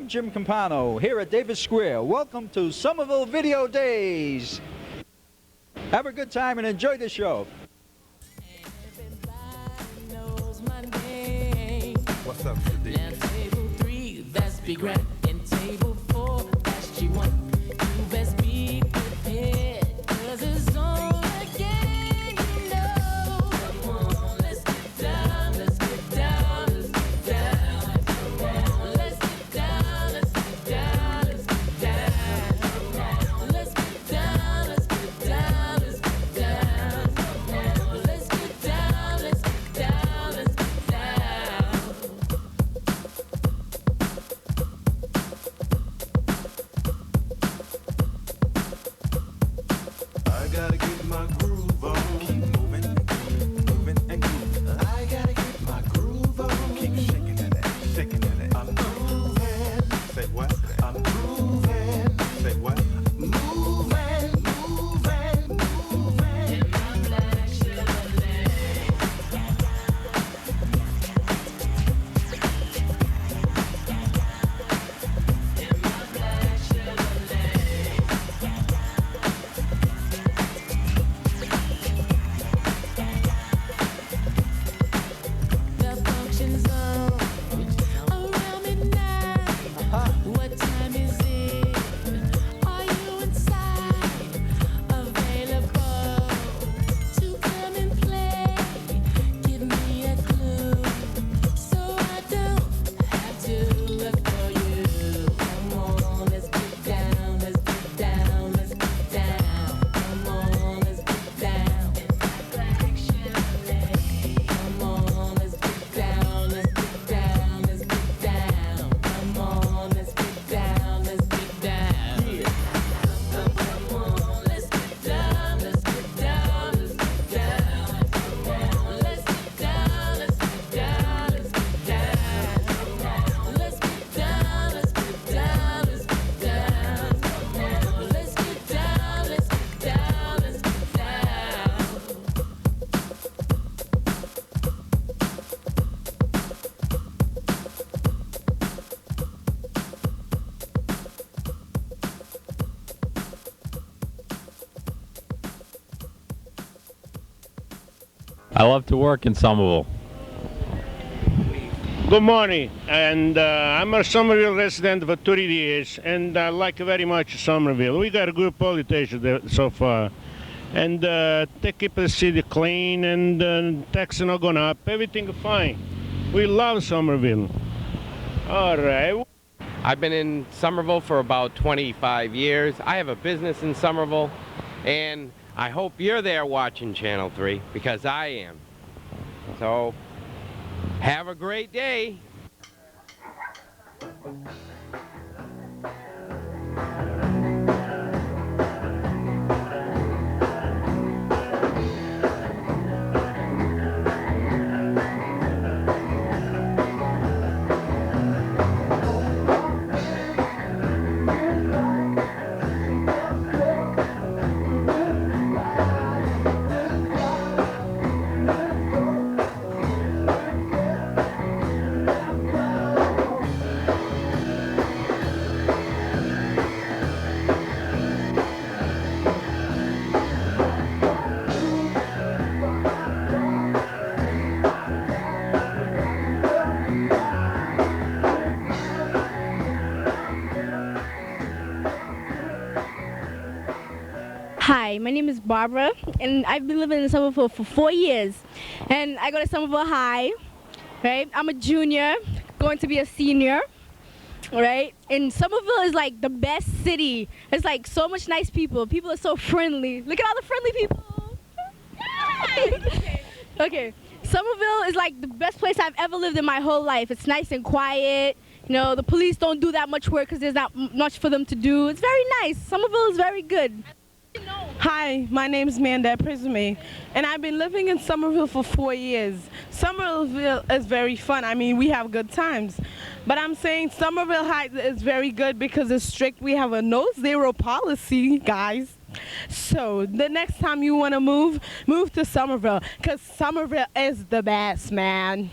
I'm Jim Campano here at Davis Square. Welcome to Somerville Video Days. Have a good time and enjoy the show. What's up, Sadiq? Now table 3, that's big red. And table 4, that's G1. You best be prepared, 'cause it's on again, you know. Come on, let's get down, let's get down, let's get down. Come on, let's get down, let's get down, let's get down. Come on, let's get down, let's get down, let's get down. Come on, let's get down, let's get down, let's get down. I gotta get my groove on. Keep moving, moving and grooving. I gotta get my groove on. Keep shaking that ass, shaking that ass. I'm grooving. Say what? I'm grooving. Say what? Moving, moving, moving. In my black Chevrolet. In my black Chevrolet. The function zone around midnight. What time is it? Are you inside? Available to come and play? Give me a clue so I don't have to look for you. Come on, let's get down, let's get down, let's get down. Come on, let's get down. Black Chevrolet. Come on, let's get down, let's get down, let's get down. Come on, let's get down, let's get down. Come on, let's get down, let's get down, let's get down. Come on, let's get down, let's get down, let's get down. Come on, let's get down, let's get down, let's get down. Come on, let's get down, let's get down, let's get down. I love to work in Somerville. Good morning, and I'm a Somerville resident for 30 years, and I like very much Somerville. We got a good politician there so far, and they keep the city clean, and taxes not going up. Everything fine. We love Somerville. All right. I've been in Somerville for about 25 years. I have a business in Somerville, and I hope you're there watching Channel 3, because I am. So, have a great day. Hi, my name is Barbara, and I've been living in Somerville for 4 years. And I go to Somerville High, right? I'm a junior, going to be a senior, right? And Somerville is like the best city. It's like so much nice people. People are so friendly. Look at all the friendly people. Okay. Somerville is like the best place I've ever lived in my whole life. It's nice and quiet. You know, the police don't do that much work because there's not much for them to do. It's very nice. Somerville is very good. Hi, my name is Manda Prisme, and I've been living in Somerville for 4 years. Somerville is very fun. I mean, we have good times. But I'm saying Somerville Heights is very good because it's strict. We have a no zero policy, guys. So the next time you want to move to Somerville, because Somerville is the best, man.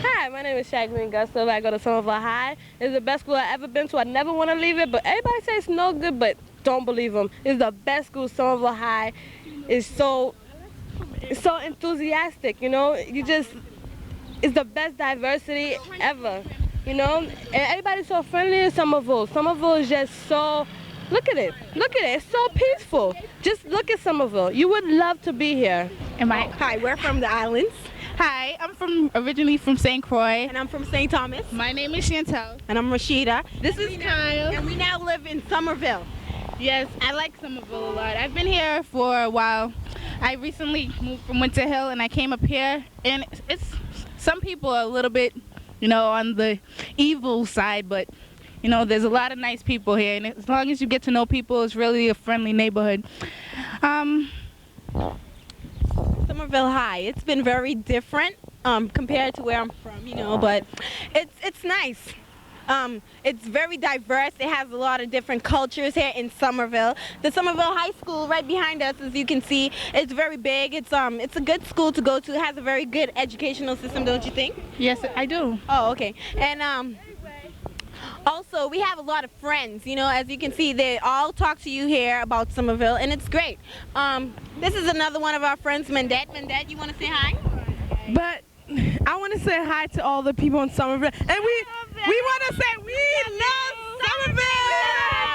Hi, my name is Jacqueline Gustav. I go to Somerville High. It's the best school I've ever been to. I never want to leave it, but everybody says it's no good, but don't believe them. It's the best school. Somerville High is so enthusiastic, you know. It's the best diversity ever, you know. And everybody's so friendly in Somerville. Somerville is just so, look at it. It's so peaceful. Just look at Somerville. You would love to be here. Hi, we're from the islands. Hi, I'm originally from St. Croix. And I'm from St. Thomas. My name is Chantel. And I'm Rashida. This is Kyle. And we now live in Somerville. Yes, I like Somerville a lot. I've been here for a while. I recently moved from Winter Hill and I came up here, and it's some people are a little bit, you know, on the evil side, but you know, there's a lot of nice people here, and as long as you get to know people, it's really a friendly neighborhood. Somerville High. It's been very different compared to where I'm from, you know, but it's nice. It's very diverse. It has a lot of different cultures here in Somerville. The Somerville High School right behind us, as you can see, it's very big. It's a good school to go to. It has a very good educational system, don't you think? Yes, I do. Oh, okay. And also, we have a lot of friends, you know, as you can see, they all talk to you here about Somerville, and it's great. This is another one of our friends, Mendette. Mendette, you want to say hi? But I want to say hi to all the people in Somerville, and we want to say we love Somerville.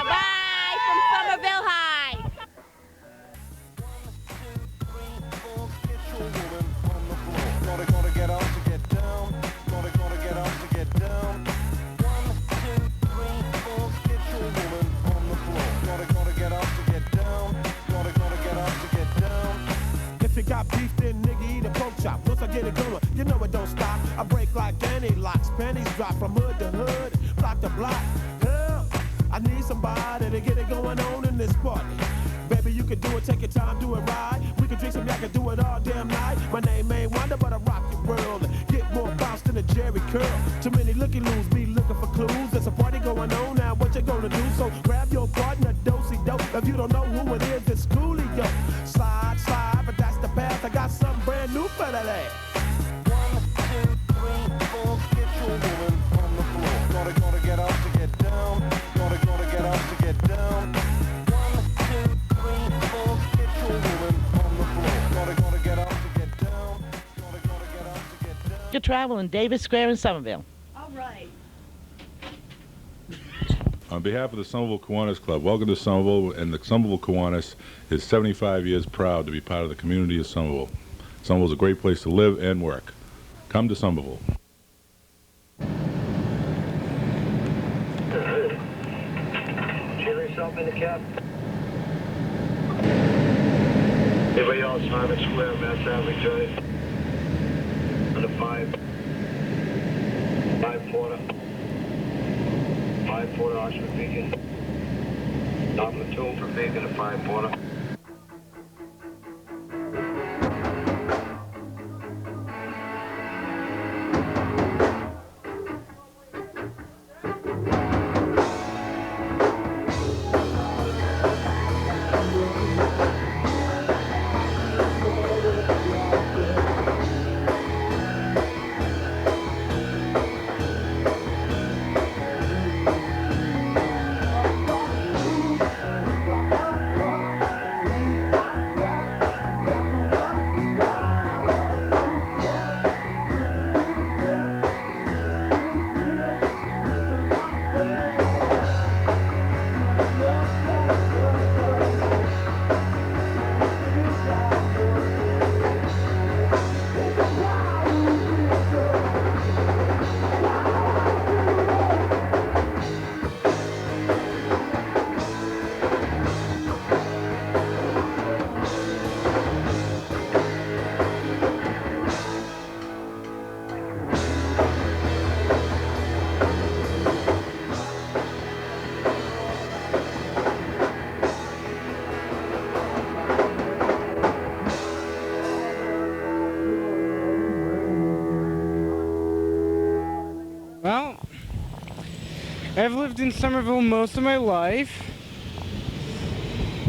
Bye from Somerville High. Gonna get up to get down. Gonna get up to get down. 1, 2, 3, 4, get your woman on the floor. Gonna get up to get down. Gonna get up to get down. If you got beef, then nigga eat a pork chop. Once I get it going, you know it don't stop. I break like any locks, pennies drop from hood to hood, block to block. Hell, I need somebody to get it going on in this party. Baby, you can do it, take your time, do it right. We can drink some, I can do it all damn night. My name ain't Wonder, but I rock your world. Get more bounce than a Jerry curl. Too many looky-loos be looking for clues. There's a party going on now, what you gonna do? So grab your partner, do-si-do. If you don't know who it is, it's Coolio. Slide, slide, but that's the path. I got something brand new for that ass. 1, 2, 3, 4, get your woman on the floor. Gonna get up to get down. Gonna get up to get down. 1, 2, 3, 4, get your woman on the floor. Gonna get up to get down. Gonna get up to get down. You're traveling Davis Square in Somerville. All right. On behalf of the Somerville Kiwanis Club, welcome to Somerville, and the Somerville Kiwanis is 75 years proud to be part of the community of Somerville. Somerville is a great place to live and work. Come to Somerville. Cheer yourself in the cab. Anybody else, Harvard Square, Mass Avenue Drive. On the 5 Porter. 5 Porter, Oxford Beacon. Top of the 2 for Beacon at 5 Porter. Well, I've lived in Somerville most of my life,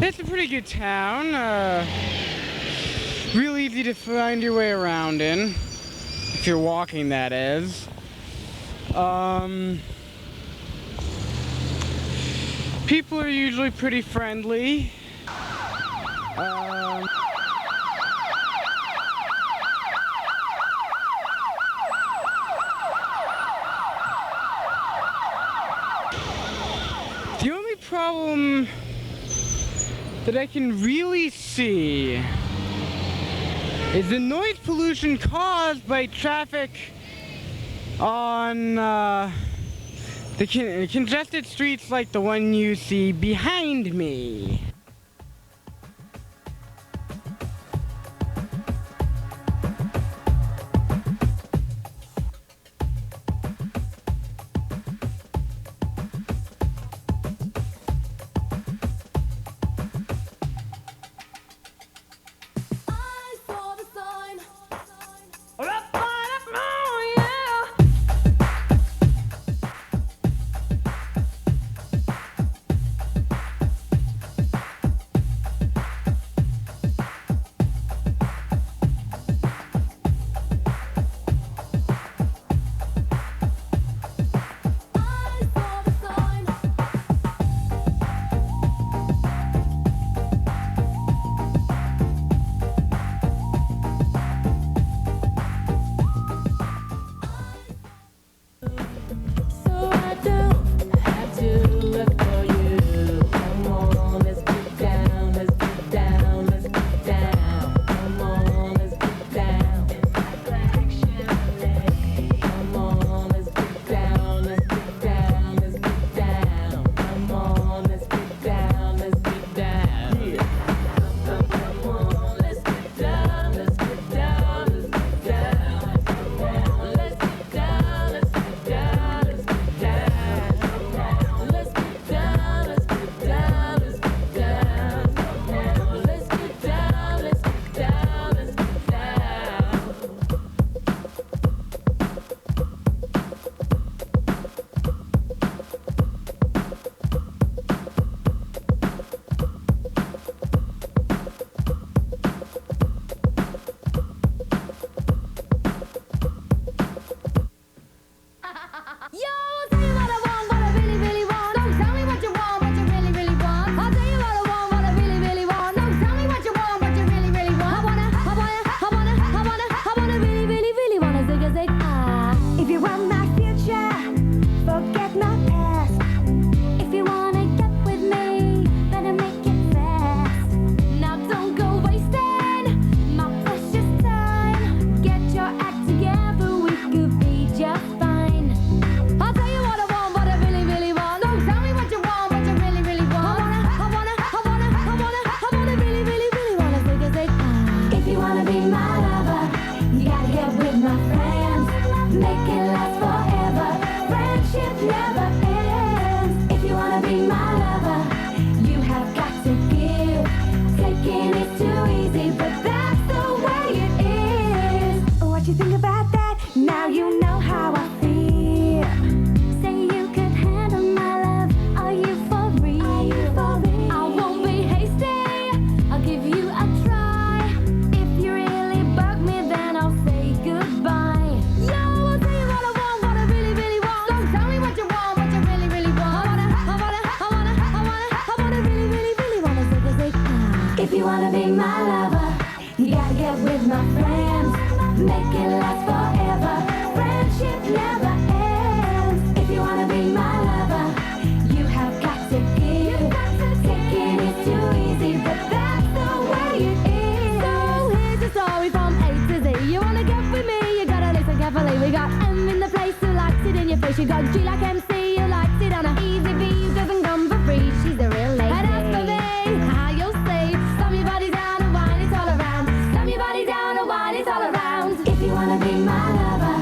It's a pretty good town. Real easy to find your way around in, if you're walking, that is. People are usually pretty friendly. The only problem that I can really see is the noise pollution caused by traffic on the congested streets like the one you see behind me. You got G like MC, you likes it on a easy V, who doesn't come for free. She's a real lady. And as for me, how you'll see, slam your body down and wine it all around. Slam your body down and wine it all around. If you wanna be my lover,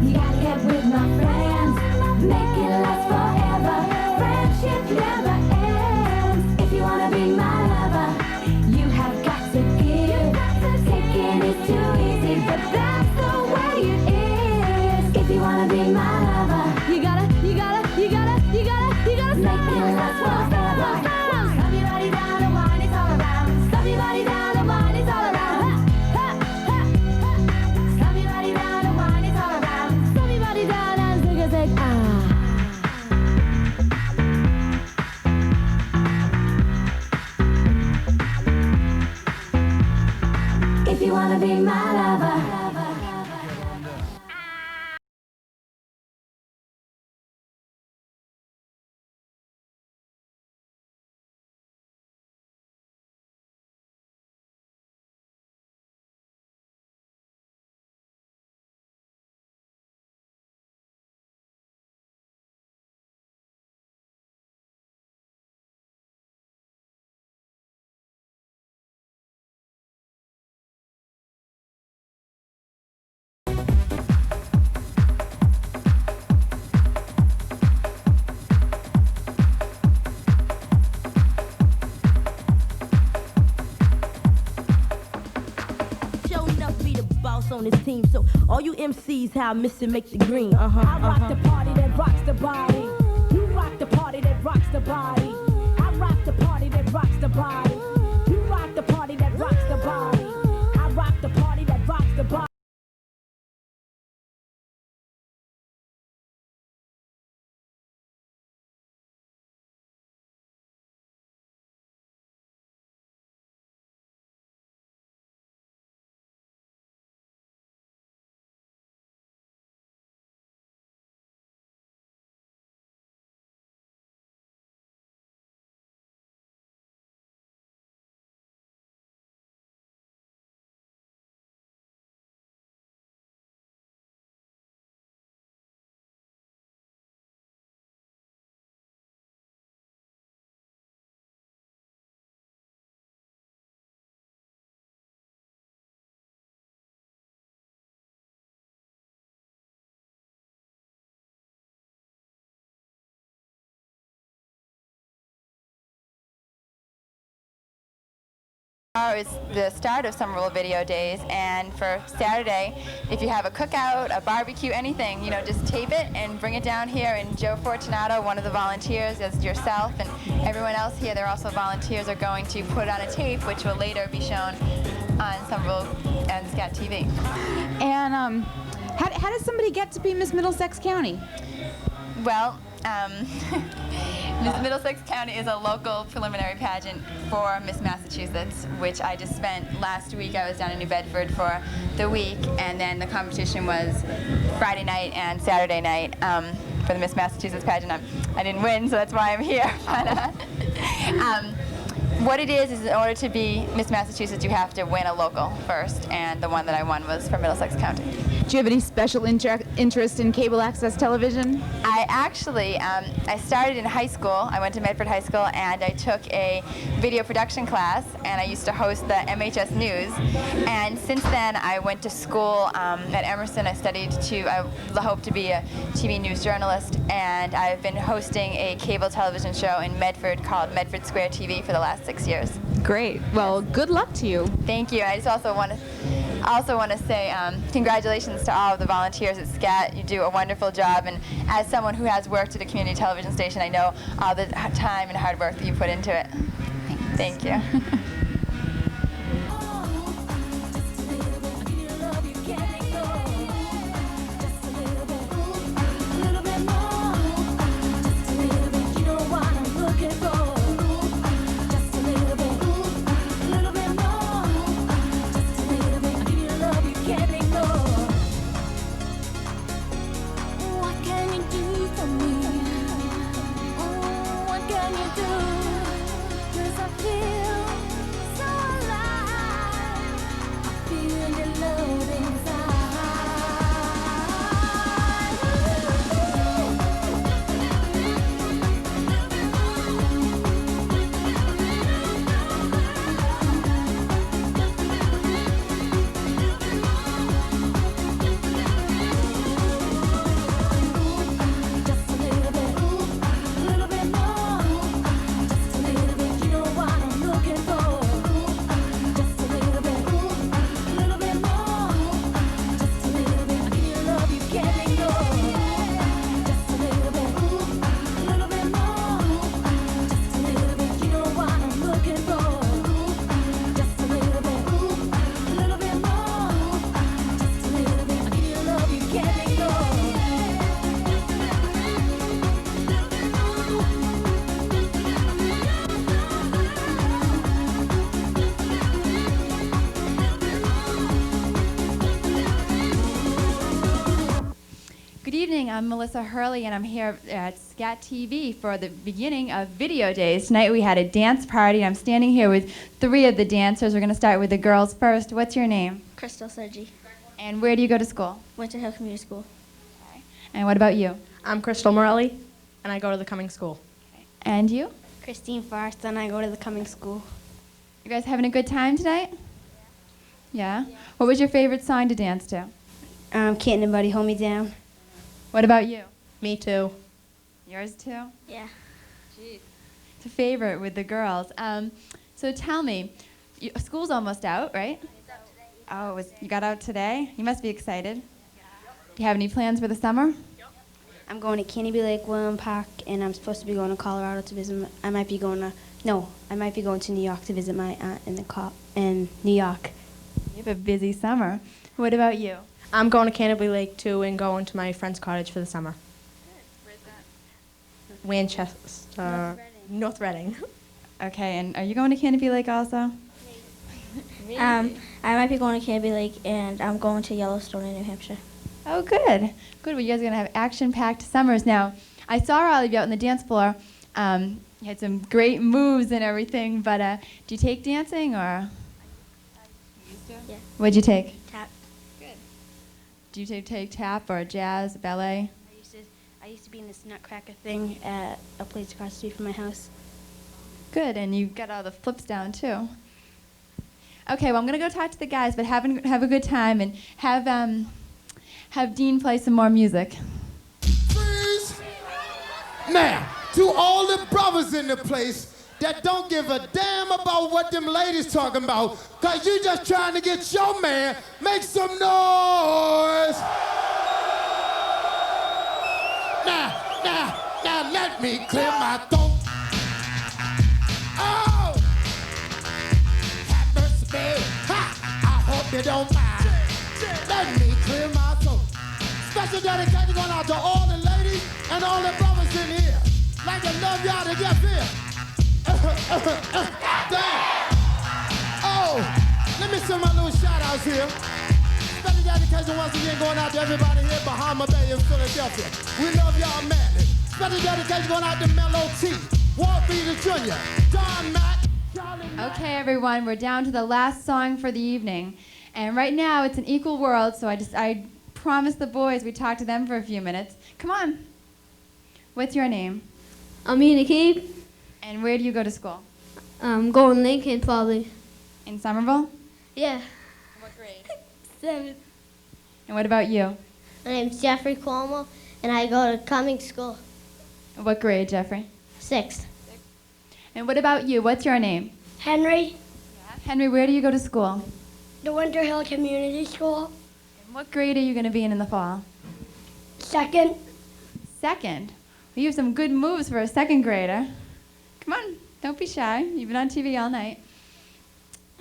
you gotta get with my friends. Make it last forever. Friendship never ends. If you wanna be my lover, you have got to give. Taking is too easy, but that's the way it is. If you wanna be my lover, you gotta make it last forever. Slam your body down and wine it boss on this team. So all you MCs, how I miss it, make the green. I rock the party that rocks the body. You rock the party that rocks the body. I rock the party that rocks the body. You rock the party that rocks the body. I rock the party that rocks the body. It's the start of Somerville Video Days, and for Saturday, if you have a cookout, a barbecue, anything, you know, just tape it and bring it down here. And Joe Fortunato, one of the volunteers, as yourself and everyone else here, they're also volunteers, are going to put on a tape, which will later be shown on Somerville and SCAT TV. And how does somebody get to be Miss Middlesex County? Well, Miss Middlesex County is a local preliminary pageant for Miss Massachusetts, which I just spent last week. I was down in New Bedford for the week, and then the competition was Friday night and Saturday night for the Miss Massachusetts pageant. I didn't win, so that's why I'm here. But, what it is in order to be Miss Massachusetts, you have to win a local first, and the one that I won was for Middlesex County. Do you have any special interest in cable access television? I actually, I started in high school. I went to Medford High School, and I took a video production class, and I used to host the MHS News. And since then, I went to school at Emerson. I studied I hope to be a TV news journalist, and I've been hosting a cable television show in Medford called Medford Square TV for the last 6 years. Great. Well, good luck to you. Thank you. I just also want to say congratulations to all of the volunteers at SCAT. You do a wonderful job, and as someone who has worked at a community television station, I know all the time and hard work that you put into it. Thank you. I'm Melissa Hurley, and I'm here at SCAT TV for the beginning of Video Days. Tonight we had a dance party. I'm standing here with 3 of the dancers. We're going to start with the girls first. What's your name? Crystal Sergi. And where do you go to school? Winter Hill Community School. Okay. And what about you? I'm Crystal Morelli, and I go to the Cumming School. Okay. And you? Christine Forrest, and I go to the Cumming School. You guys having a good time tonight? Yeah? What was your favorite song to dance to? Can't Nobody Hold Me Down. What about you? Me too. Yours too? Yeah. Jeez. It's a favorite with the girls. So tell me, school's almost out, right? It's out today. Oh, you got out today? You must be excited. Do you have any plans for the summer? I'm going to Canopy Lake, William Park, and I'm supposed to be going to Colorado to visit. I might be going to New York to visit my aunt in New York. You have a busy summer. What about you? I'm going to Canopy Lake too and going to my friend's cottage for the summer. Where's that? Manchester, North Reading. Okay, and are you going to Canopy Lake also? I might be going to Canopy Lake, and I'm going to Yellowstone in New Hampshire. Oh, good. Good. Well, you guys are going to have action-packed summers. Now, I saw all of you out on the dance floor. You had some great moves and everything, but do you take dancing or? Yeah. What'd you take? Tap. Good. Do you take tap or jazz, ballet? I used to be in this Nutcracker thing at a place across the street from my house. Good, and you got all the flips down too. Okay, well I'm gonna go talk to the guys, but have a good time and have Dean play some more music. Freeze! Now, to all the brothers in the place that don't give a damn about what them ladies talking about, cause you just trying to get your man, make some noise! Now, let me clear my throat. Oh! Have mercy, babe. Ha! I hope you don't mind. Let me clear my throat. Special dedication going out to all the ladies and all the brothers in here. Like to love y'all to get here. Damn. Oh, let me send my little shout outs here. Special dedication once again going out to everybody here, Bahama Bay in Philadelphia. We love y'all madly. Special dedication going out to Mellow T, Walt Peter Jr., Don Mack, Charlie. Okay, everyone, we're down to the last song for the evening. And right now it's an equal world, so I promised the boys we'd talk to them for a few minutes. Come on. What's your name? I'm Ian Keith. And where do you go to school? I'm going to Lincoln, probably. In Somerville? Yeah. What grade? 7th. And what about you? My name's Jeffrey Cuomo, and I go to Cummings School. What grade, Jeffrey? 6th. And what about you? What's your name? Henry. Henry, where do you go to school? The Winter Hill Community School. And what grade are you going to be in the fall? 2nd. 2nd? Well, you have some good moves for a 2nd grader. Come on, don't be shy. You've been on TV all night.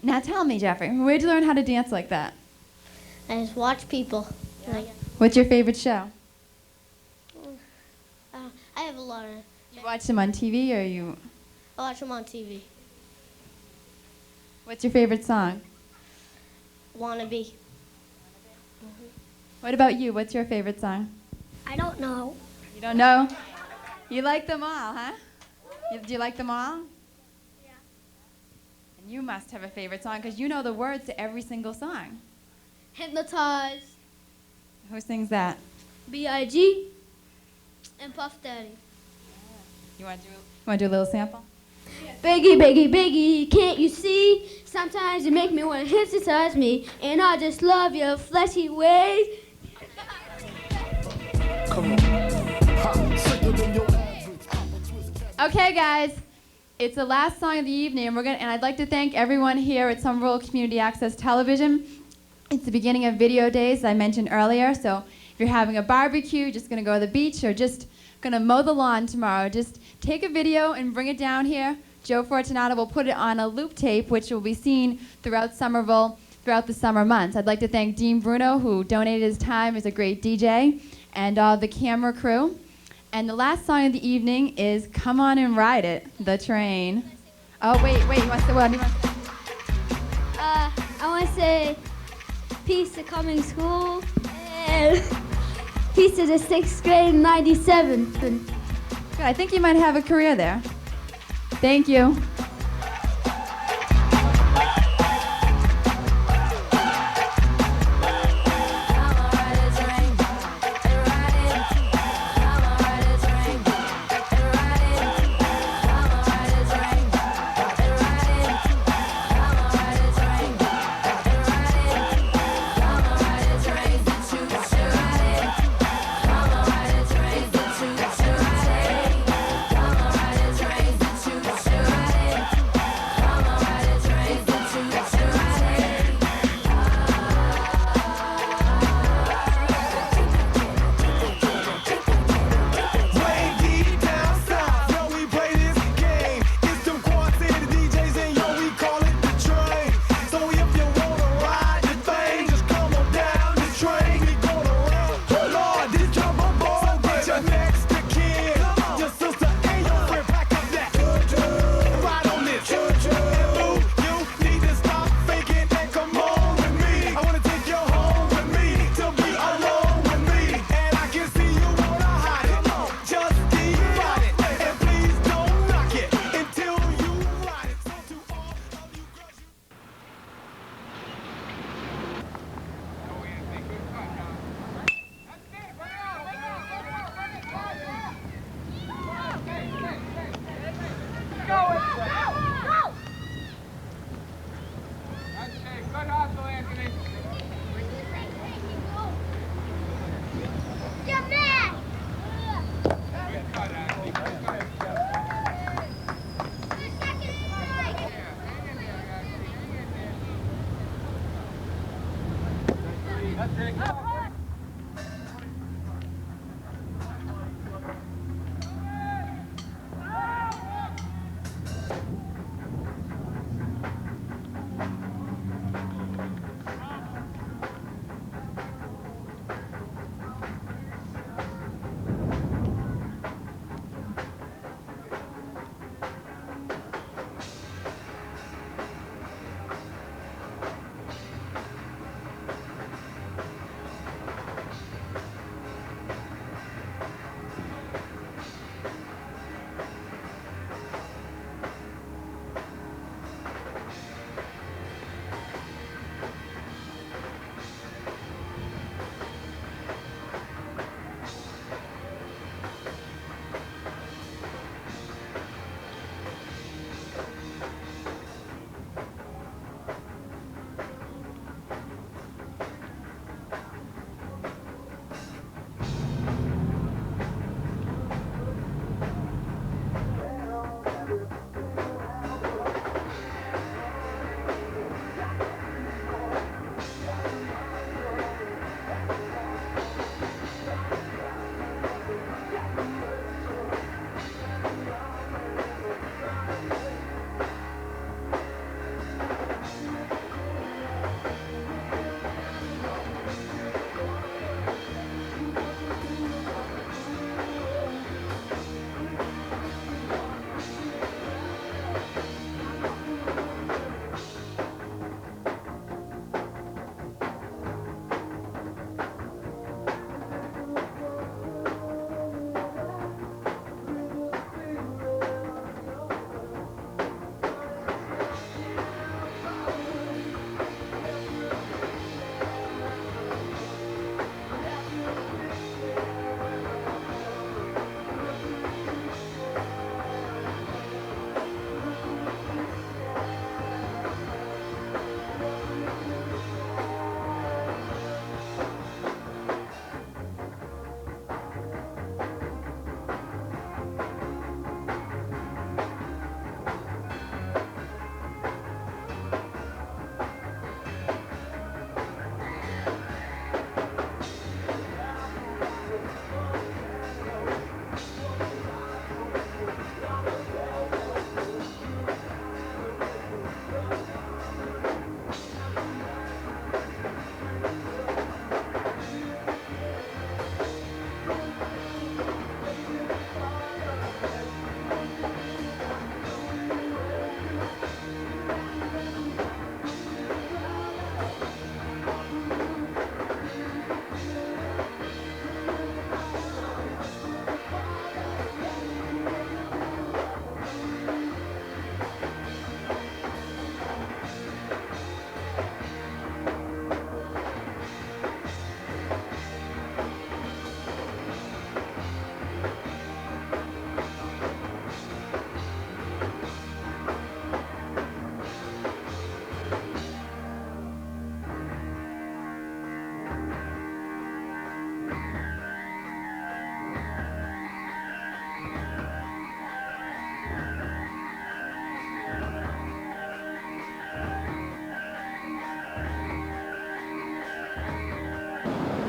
Now tell me, Jeffrey, where'd you learn how to dance like that? I just watch people. Yeah. What's your favorite show? I have a lot of... You watch them on TV or you... I watch them on TV. What's your favorite song? Wannabe. What about you? What's your favorite song? I don't know. You don't know? You like them all, huh? Do you like them all? Yeah. And you must have a favorite song because you know the words to every single song. Hypnotized. Who sings that? B.I.G. and Puff Daddy. You want to do a little sample? Biggie, biggie, biggie, can't you see? Sometimes you make me want to hypnotize me, and I just love your fleshy ways. Come on. Okay, guys, it's the last song of the evening, and I'd like to thank everyone here at Somerville Community Access Television. It's the beginning of video days, as I mentioned earlier, so if you're having a barbecue, just going to go to the beach, or just going to mow the lawn tomorrow, just take a video and bring it down here. Joe Fortunato will put it on a loop tape, which will be seen throughout Somerville throughout the summer months. I'd like to thank Dean Bruno, who donated his time as a great DJ, and all the camera crew. And the last song of the evening is Come On and Ride It, The Train. Oh, wait, what's the one? I want to say peace to Cummings School and peace to the 6th grade in 97. Good. I think you might have a career there. Thank you.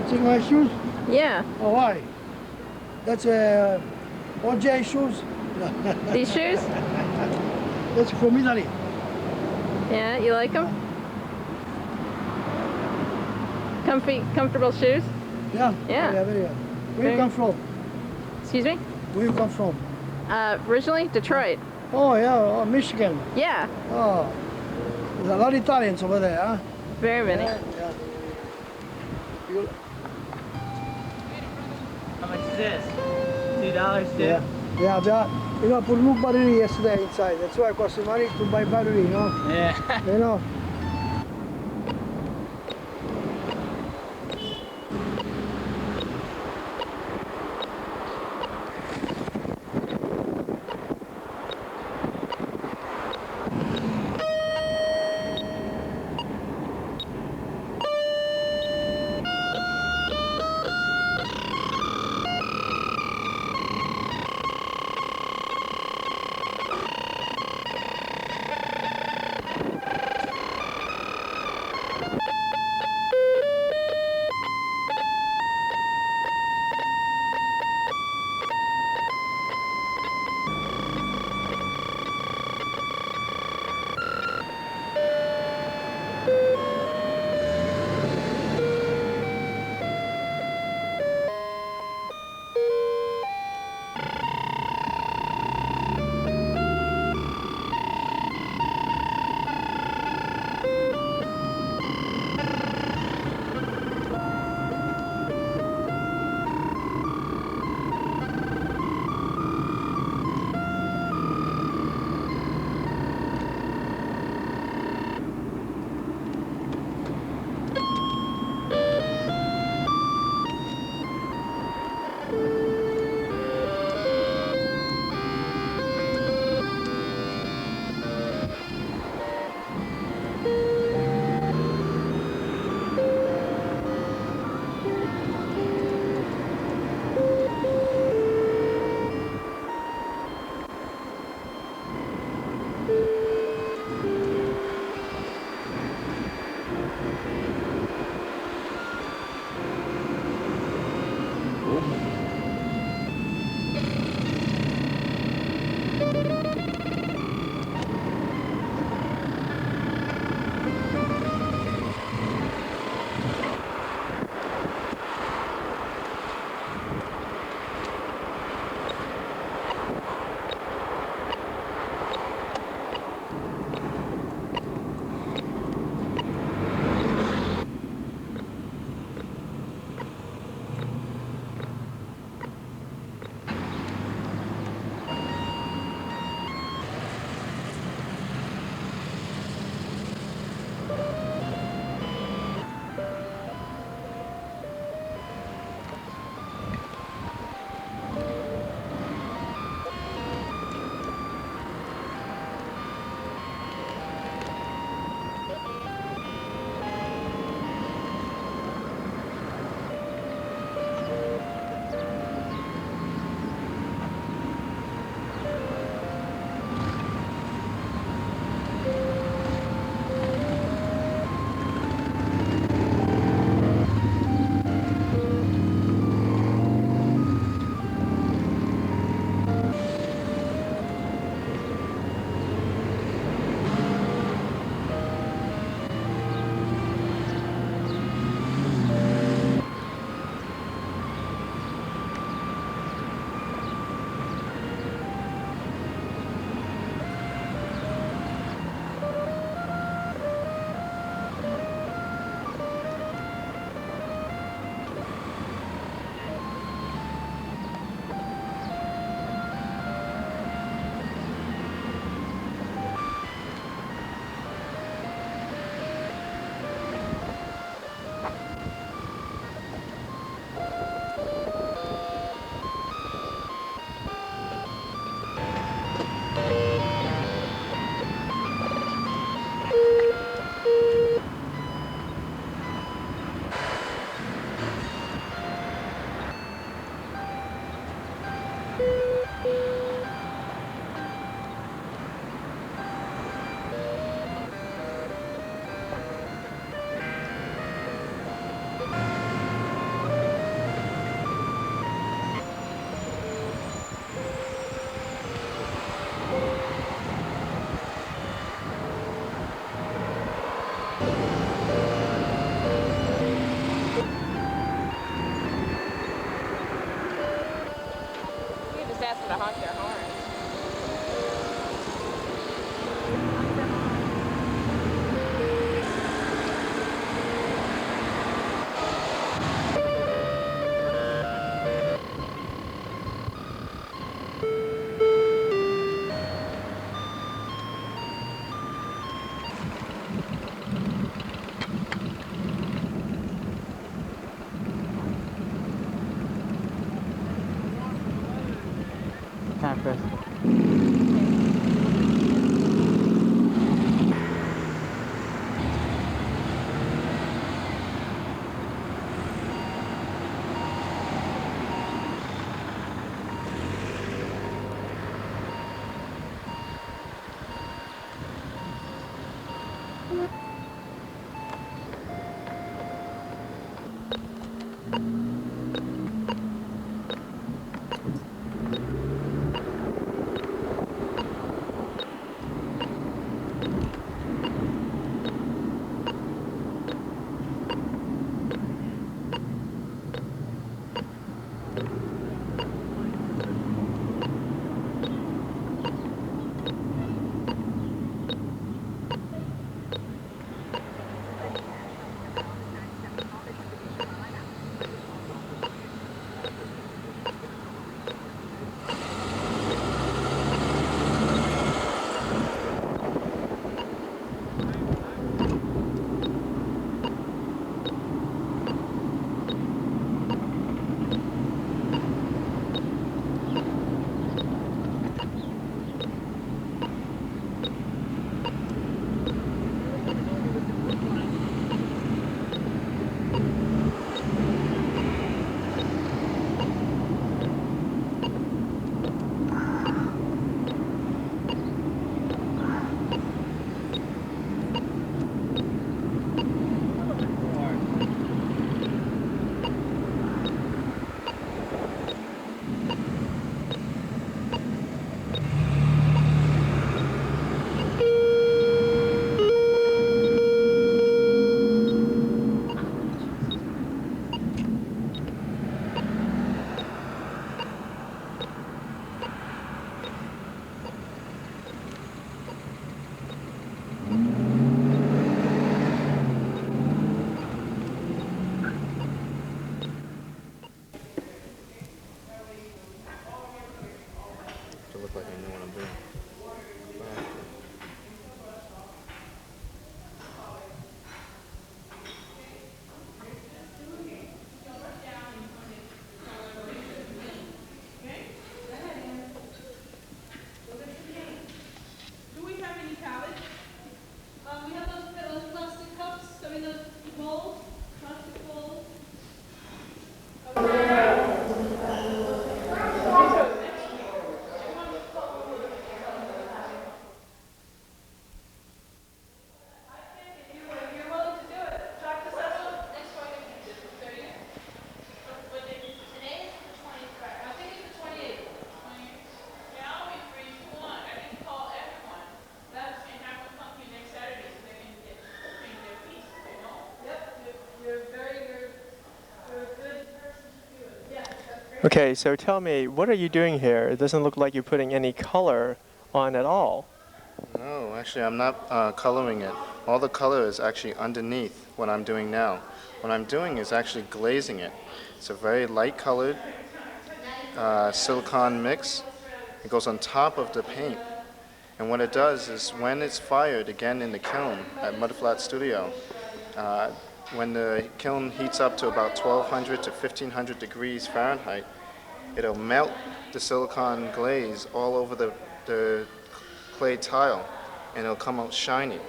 See my shoes? Yeah. Oh, why? That's OJ shoes. These shoes? That's from Italy. Yeah, you like them? Comfortable shoes? Yeah. Yeah. Yeah, very well. Where you come from? Excuse me? Where you come from? Originally, Detroit. Oh, yeah. Oh, Michigan. Yeah. Oh. There's a lot of Italians over there, huh? Very many. Yeah. You, How much is this? $2 too? yeah. Yeah, you know, put new battery yesterday inside. That's why it costs money to buy battery, you know? Yeah. You know? campus. Okay, so tell me, what are you doing here? It doesn't look like you're putting any color on at all. No, actually I'm not coloring it. All the color is actually underneath what I'm doing now. What I'm doing is actually glazing it. It's a very light colored silicone mix. It goes on top of the paint. And what it does is when it's fired again in the kiln at Mudflat Studio, when the kiln heats up to about 1200 to 1500 degrees Fahrenheit, it'll melt the silicone glaze all over the clay tile, and it'll come out shiny.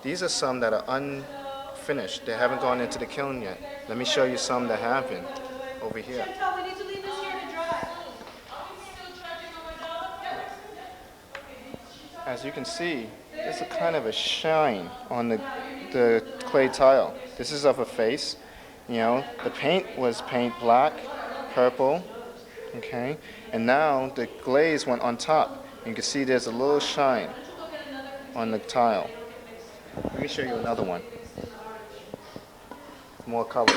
These are some that are unfinished. They haven't gone into the kiln yet. Let me show you some that have been over here. As you can see, there's a kind of a shine on the clay tile. This is of a face. You know, the paint was paint black, purple, okay? And now the glaze went on top. You can see there's a little shine on the tile. Let me show you another one. More colors.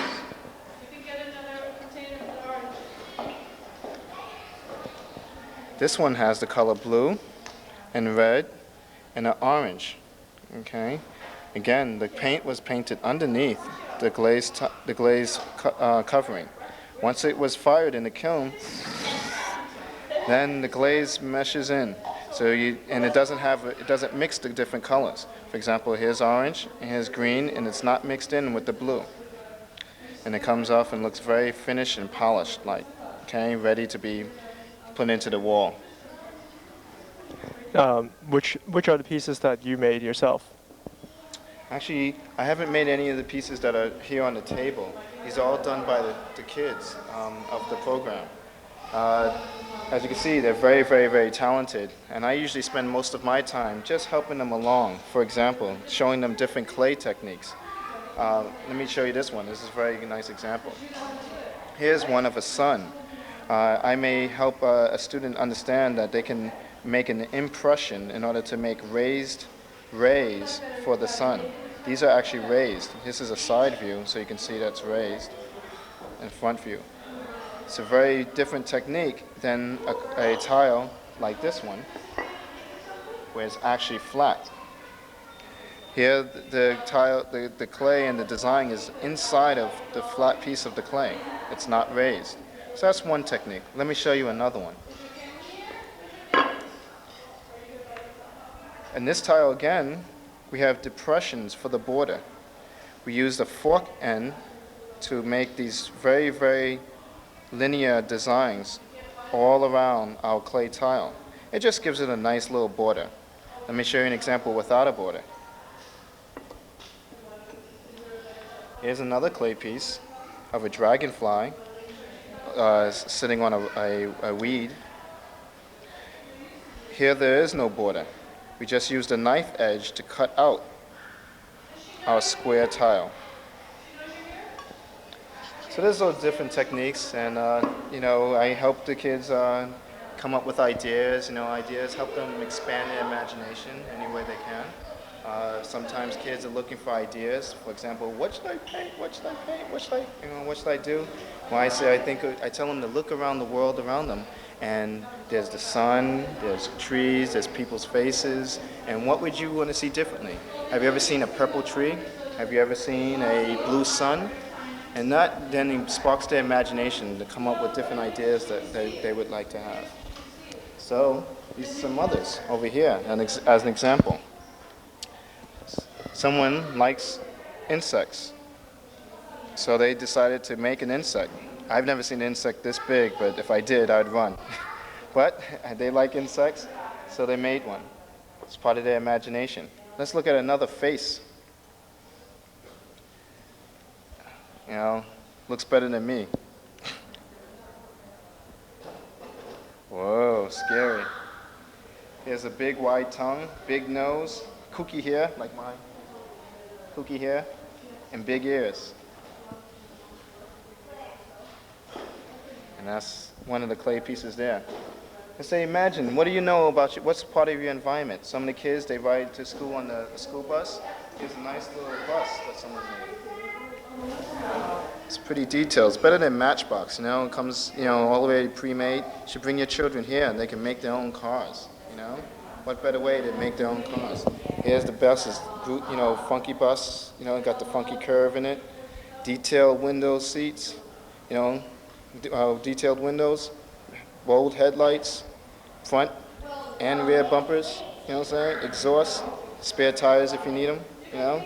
This one has the color blue and red and an orange, okay? Again, the paint was painted underneath the glaze covering. Once it was fired in the kiln, then the glaze meshes in. So it doesn't mix the different colors. For example, here's orange and here's green, and it's not mixed in with the blue. And it comes off and looks very finished and polished, like, okay, ready to be put into the wall. Which are the pieces that you made yourself? Actually, I haven't made any of the pieces that are here on the table. These are all done by the kids of the program. As you can see, they're very, very, very talented, and I usually spend most of my time just helping them along. For example, showing them different clay techniques. Let me show you this one. This is a very nice example. Here's one of a sun. I may help a student understand that they can make an impression in order to make raised rays for the sun. These are actually raised. This is a side view, so you can see that's raised, and front view. It's a very different technique than a tile like this one, where it's actually flat. Here, the tile, the clay and the design is inside of the flat piece of the clay. It's not raised. So that's one technique. Let me show you another one. In this tile again, we have depressions for the border. We use the fork end to make these very, very linear designs all around our clay tile. It just gives it a nice little border. Let me show you an example without a border. Here's another clay piece of a dragonfly sitting on a weed. Here there is no border. We just used a knife edge to cut out our square tile. So there's those different techniques, and you know, I help the kids come up with ideas. You know, ideas help them expand their imagination any way they can. Sometimes kids are looking for ideas. For example, what should I paint? What should I paint? What should I do? Well, I tell them to look around the world around them, and there's the sun, there's trees, there's people's faces, and what would you want to see differently? Have you ever seen a purple tree? Have you ever seen a blue sun? And that then sparks their imagination to come up with different ideas that they would like to have. So these are some others over here, as an example. Someone likes insects, so they decided to make an insect. I've never seen an insect this big, but if I did, I'd run. But they like insects, so they made one. It's part of their imagination. Let's look at another face. You know, looks better than me. Whoa, scary. Here's a big wide tongue, big nose, kooky hair, like mine. Kooky hair, and big ears. And that's one of the clay pieces there. And say, imagine, what do you know about what's part of your environment? Some of the kids, they ride to school on the school bus. Here's a nice little bus that someone made. It's pretty detailed. It's better than Matchbox, you know. It comes, you know, all the way pre-made. You should bring your children here and they can make their own cars, you know. What better way to make their own cars? Here's the bus, is, you know, funky bus, you know, got the funky curve in it. Detailed window seats, you know, detailed windows, bold headlights, front and rear bumpers, you know what I'm saying? Exhaust, spare tires if you need them, you know.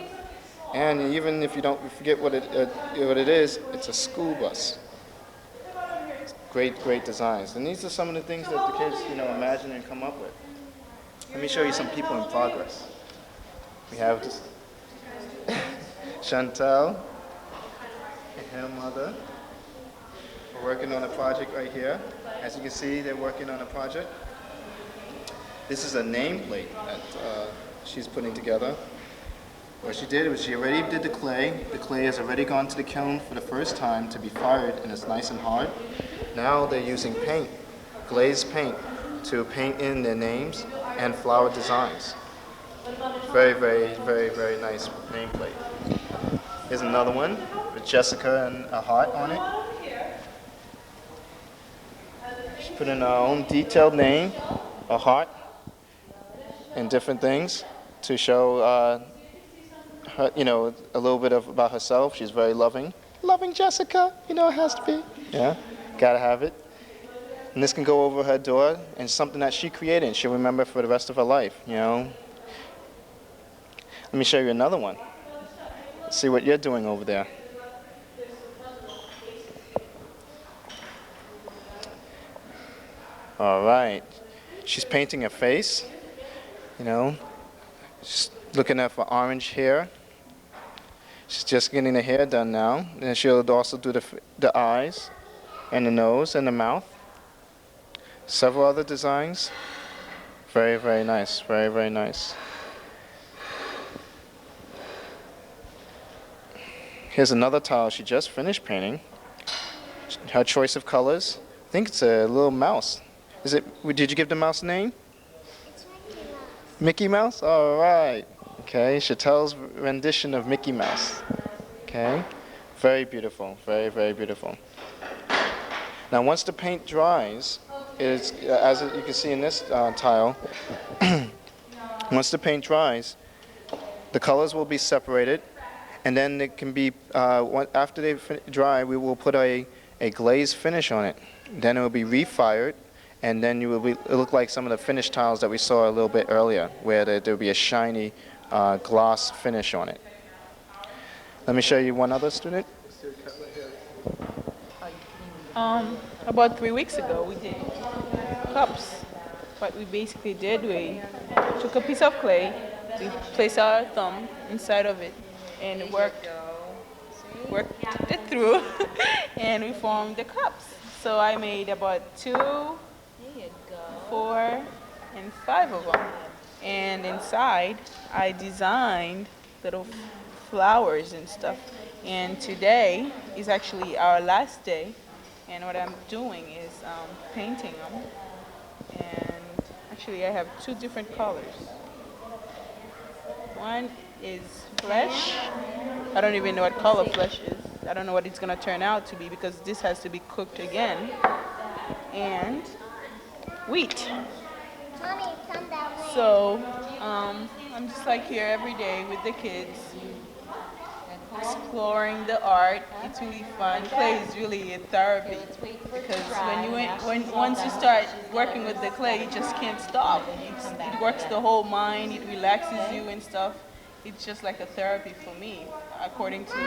And even if you don't forget what it is, it's a school bus. Great, great designs. And these are some of the things that the kids, you know, imagine and come up with. Let me show you some people in progress. We have this Chantal and her mother are working on a project right here. As you can see, they're working on a project. This is a nameplate that she's putting together. What she did was she already did the clay. The clay has already gone to the kiln for the first time to be fired, and it's nice and hard. Now they're using paint, glazed paint, to paint in their names and flower designs. Very, very, very, very nice nameplate. Here's another one with Jessica and a heart on it. She put in her own detailed name, a heart, and different things to show her, you know, a little bit about herself. She's very loving. Loving Jessica, you know, it has to be. Yeah, gotta have it. And this can go over her door, and it's something that she created and she'll remember for the rest of her life, you know. Let me show you another one. Let's see what you're doing over there. All right. She's painting her face, you know. She's looking at for orange hair. She's just getting the hair done now. And she'll also do the eyes and the nose and the mouth. Several other designs. Very, very nice. Very, very nice. Here's another tile she just finished painting. Her choice of colors. I think it's a little mouse. Is it? Did you give the mouse a name? It's Mickey Mouse. All right. Okay, Chantel's rendition of Mickey Mouse. Okay, very beautiful. Very, very beautiful. Now, once the paint dries, as you can see in this tile, once the paint dries, the colors will be separated, and then it can be, after they dry, we will put a glazed finish on it. Then it will be refired, and then it'll look like some of the finished tiles that we saw a little bit earlier, where there will be a shiny gloss finish on it. Let me show you one other student. About 3 weeks ago, we did cups. What we basically did, we took a piece of clay, we placed our thumb inside of it, and worked it through, and we formed the cups. So I made about 2, 4, and 5 of them. And inside, I designed little flowers and stuff. And today is actually our last day. And what I'm doing is painting them. And actually, I have 2 different colors. One is flesh. I don't even know what color flesh is. I don't know what it's going to turn out to be because this has to be cooked again. And wheat. So I'm just like here every day with the kids, exploring the art. It's really fun. Clay is really a therapy because once you start working with the clay, you just can't stop. It works the whole mind. It relaxes you and stuff. It's just like a therapy for me, according to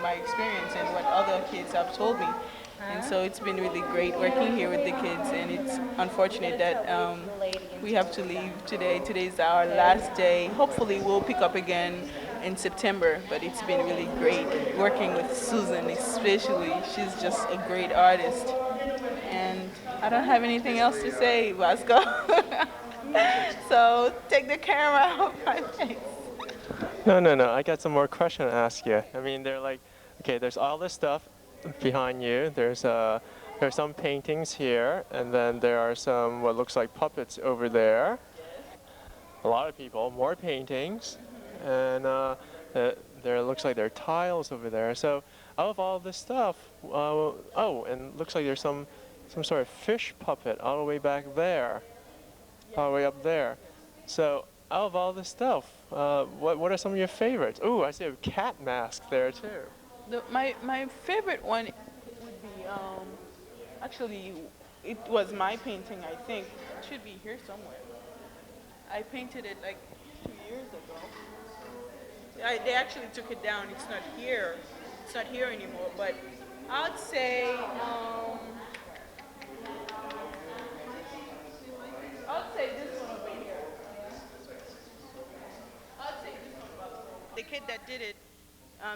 my experience and what other kids have told me. And so it's been really great working here with the kids, and it's unfortunate that we have to leave today. Today's our last day. Hopefully we'll pick up again in September, but it's been really great working with Susan especially. She's just a great artist. And I don't have anything else to say, Vasco. So take the camera off my face. No. I got some more questions to ask you. I mean, they're like, okay, there's all this stuff behind you. There's some paintings here, and then there are some what looks like puppets over there. A lot of people, more paintings, and there looks like there are tiles over there. So out of all this stuff, oh, and looks like there's some sort of fish puppet all the way back there, all the way up there. So out of all this stuff, what are some of your favorites? Ooh, I see a cat mask there too. My favorite one would be, actually, it was my painting, I think. It should be here somewhere. I painted it like 2 years ago. They actually took it down. It's not here. It's not here anymore. But I'd say, this one over here. The kid that did it,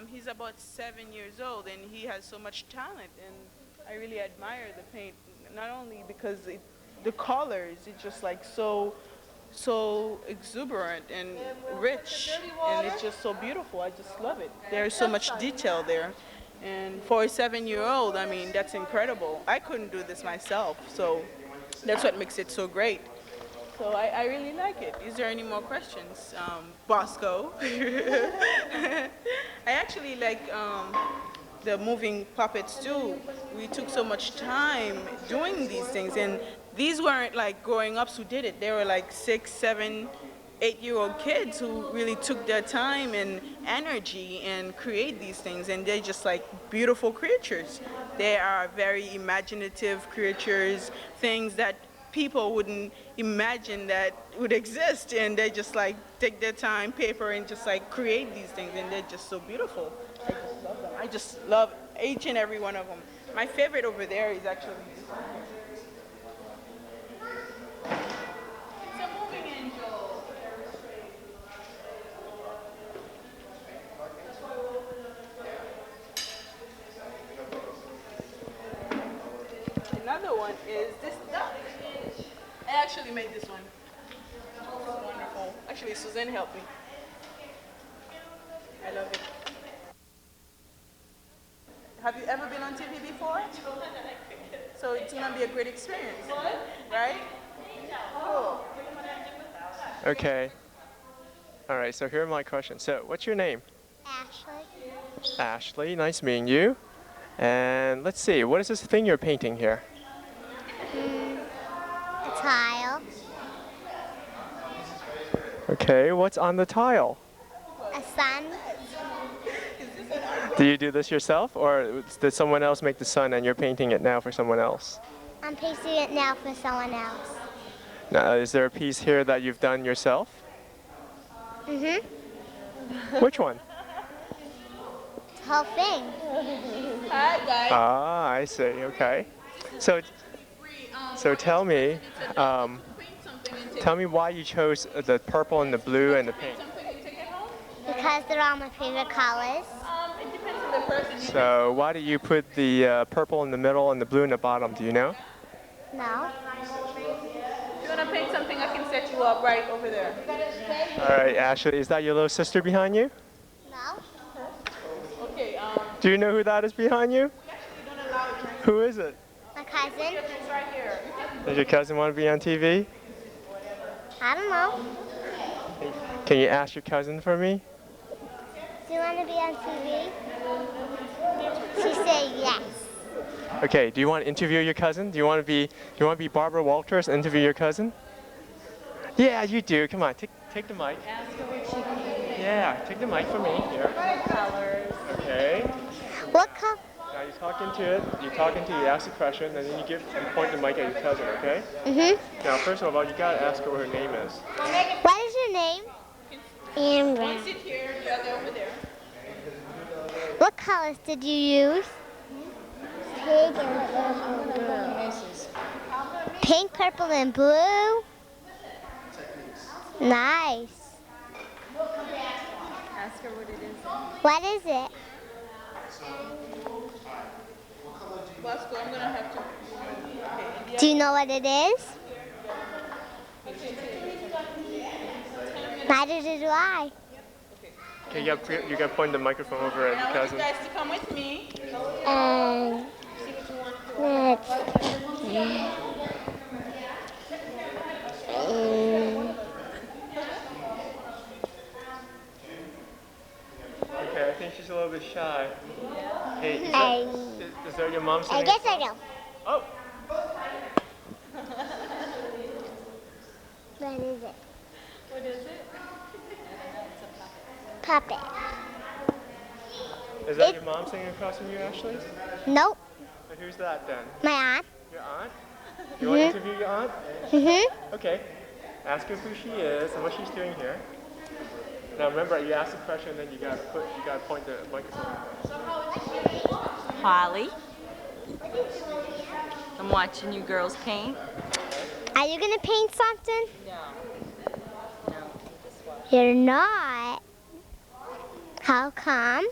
he's about 7 years old, and he has so much talent, and I really admire the paint, not only because the colors, it's just like so exuberant and rich, and it's just so beautiful. I just love it. There's so much detail there, and for a 7-year-old, I mean, that's incredible. I couldn't do this myself, so that's what makes it so great. So I really like it. Is there any more questions? Bosco. I actually like the moving puppets too. We took so much time doing these things, and these weren't like growing ups who did it. They were like 6, 7, 8-year-old kids who really took their time and energy and create these things, and they're just like beautiful creatures. They are very imaginative creatures, things that people wouldn't imagine that would exist, and they just like take their time, paper, and just like create these things, and they're just so beautiful. I just love them. I just love each and every one of them. My favorite over there is actually this one here. It's a moving angel. Another one is this duck. I actually made this one. It's wonderful. Actually, Suzanne helped me. I love it. Have you ever been on TV before? So it's going to be a great experience, right? Cool. Okay. All right, so here are my questions. So what's your name? Ashley. Ashley, nice meeting you. And let's see, what is this thing you're painting here? A tile. Okay, what's on the tile? A sun. Do you do this yourself, or did someone else make the sun and you're painting it now for someone else? I'm painting it now for someone else. Now, is there a piece here that you've done yourself? Mm-hmm. Which one? The whole thing. Hi, guys. Ah, I see, okay. So tell me why you chose the purple and the blue and the pink. Because they're all my favorite colors. It depends on the person. So why do you put the purple in the middle and the blue in the bottom? Do you know? No. If you want to paint something, I can set you up right over there. All right, Ashley, is that your little sister behind you? No. Okay. Do you know who that is behind you? Who is it? My cousin. It's right here. Does your cousin want to be on TV? I don't know. Can you ask your cousin for me? Do you want to be on TV? She said yes. Okay, do you want to interview your cousin? Do you want to be Barbara Walters, interview your cousin? Yeah, you do. Come on, take the mic. Ask her what she can. Yeah, take the mic from me here. Colors. Okay. What color? Now you talk into it. You ask the question, and then you point the mic at your cousin. Okay? Mhm. Now, first of all, you gotta ask her what her name is. What is your name? Amber. One sit here, the other over there. What colors did you use? Pink and purple. Pink, purple, and blue. Nice. Ask her what it is. What is it? Bosco, I'm gonna have to. Okay. Do you know what it is? Neither do I. Okay, you got to point the microphone over at Now your I want cousin. you guys to come with me. Let's your mom I sitting guess I across? do. Oh. What is it? What is it? Puppet. Is that your mom sitting across from you, Ashley? Nope. So who's that then? My aunt. Your aunt? You want to interview your aunt? Mm-hmm. Okay. Ask her who she is and what she's doing here. Now remember, you ask the question, then you gotta point the microphone. Holly. I'm watching you girls paint. Are you gonna paint something? You're not. How come?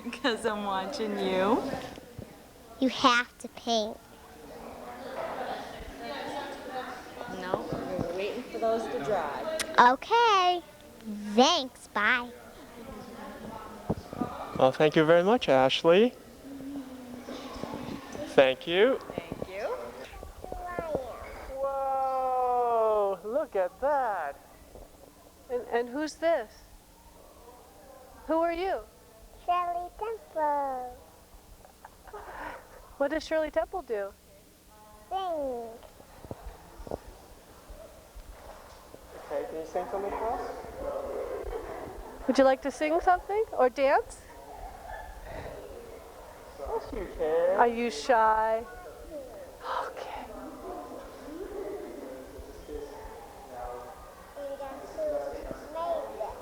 Because I'm watching you. You have to paint. No, we're waiting for those to dry. Okay. Thanks. Bye. Well, thank you very much, Ashley. Thank you. Thank you. Whoa! Look at that. And who's this? Who are you? Shirley Temple. What does Shirley Temple do? Sing. Okay, can you sing something for us? Would you like to sing something or dance? Yes, you can. Are you shy? Okay.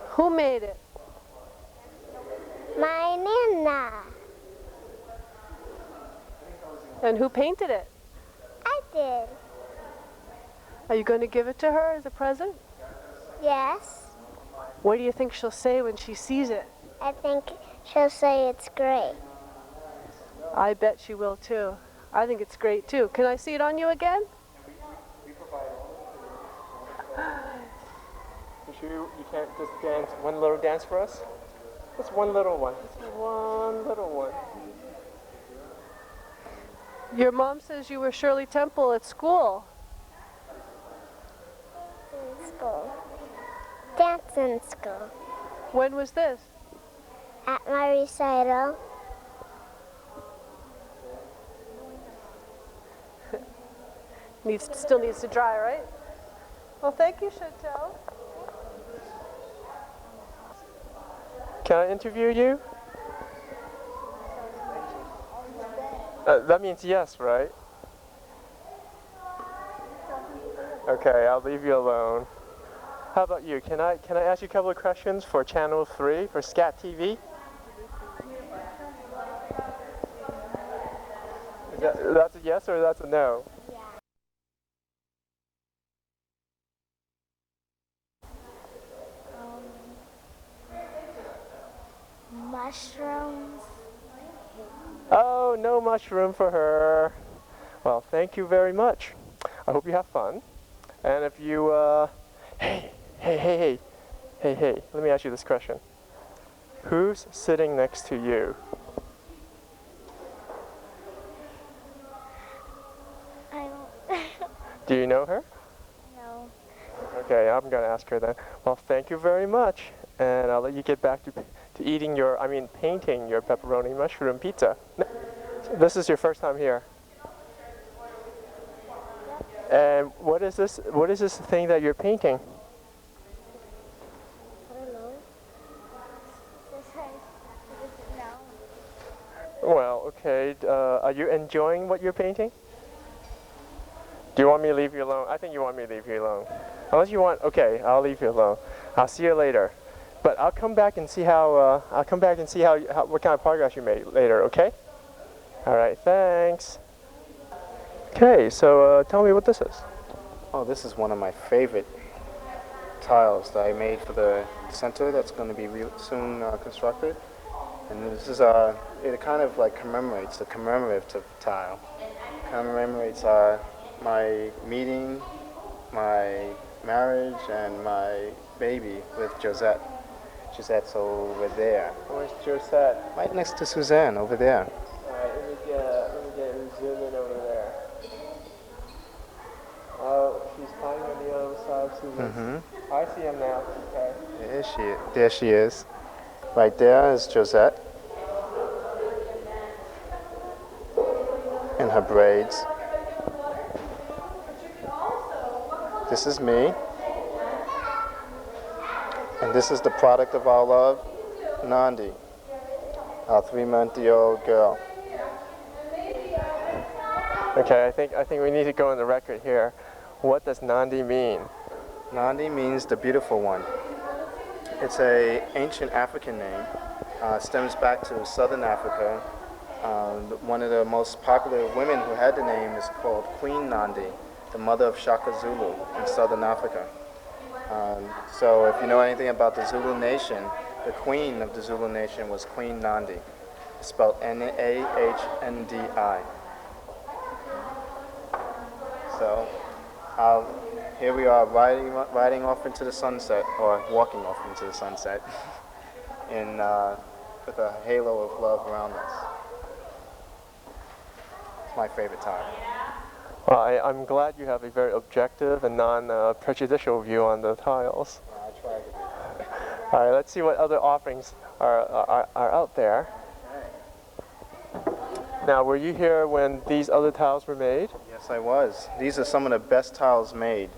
Who made it? My Nana. And who painted it? I did. Are you going to give it to her as a present? Yes. What do you think she'll say when she sees it? I think she'll say it's great. I bet she will too. I think it's great too. Can I see it on you again? You can't just dance one little dance for us? Just one little one. Just one little one. Your mom says you were Shirley Temple at school. In school. Dance in school. When was this? At my recital. Still needs to dry, right? Well, thank you, Chantel. Can I interview you? That means yes, right? Okay, I'll leave you alone. How about you? Can I ask you a couple of questions for Channel 3 for SCAT TV? That's a yes or that's a no? Mushrooms. Oh, no mushroom for her. Well, thank you very much. I hope you have fun. And if you, hey, let me ask you this question. Who's sitting next to you? I don't. Do you know her? No. Okay, I'm going to ask her then. Well, thank you very much. And I'll let you get back to eating painting your pepperoni mushroom pizza. This is your first time here. And what is this thing that you're painting? I don't know. Well, okay. Are you enjoying what you're painting? Do you want me to leave you alone? I think you want me to leave you alone. Unless you want, okay, I'll leave you alone. I'll see you later. But I'll come back and see how what kind of progress you made later, okay? All right, thanks. Okay, so tell me what this is. Oh, this is one of my favorite tiles that I made for the center that's going to be soon constructed. And this is it kind of like commemorates the commemorative tile. Commemorates my meeting, my marriage, and my baby with Josette. Josette's over there. Where's Josette? Right next to Suzanne, over there. Alright, let me get zoom in over there. Oh, she's hiding on the other side of Suzanne. I see him now. Okay. There she is. Right there is Josette. in her braids. This is me. And this is the product of our love, Nandi, our 3-month-old girl. Okay, I think we need to go on the record here. What does Nandi mean? Nandi means the beautiful one. It's an ancient African name. Stems back to southern Africa. One of the most popular women who had the name is called Queen Nandi, the mother of Shaka Zulu in southern Africa. So if you know anything about the Zulu nation, the queen of the Zulu nation was Queen Nandi. It's spelled Nahndi. So here we are riding off into the sunset, or walking off into the sunset, with a halo of love around us. It's my favorite time. Well, I'm glad you have a very objective and non-prejudicial view on the tiles. I try to be. All right, let's see what other offerings are out there. Now, were you here when these other tiles were made? Yes, I was. These are some of the best tiles made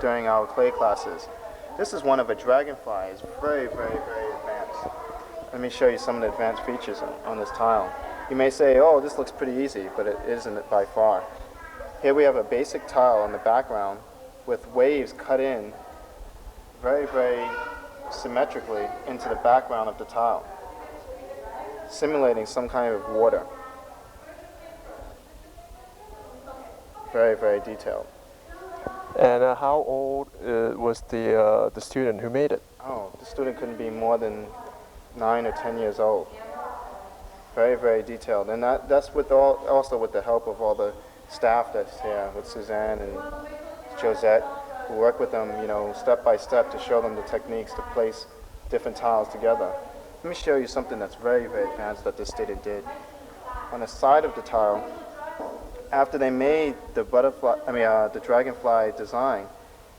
during our clay classes. This is one of a dragonfly. It's very, very, very advanced. Let me show you some of the advanced features on this tile. You may say, oh, this looks pretty easy, but it isn't by far. Here we have a basic tile in the background with waves cut in very, very symmetrically into the background of the tile, simulating some kind of water. Very, very detailed. And how old was the student who made it? Oh, the student couldn't be more than 9 or 10 years old. Very, very detailed. And that's with also with the help of all the staff that's here, with Suzanne and Josette, who work with them, step by step to show them the techniques to place different tiles together. Let me show you something that's very, very advanced that this student did. On the side of the tile, after they made the the dragonfly design,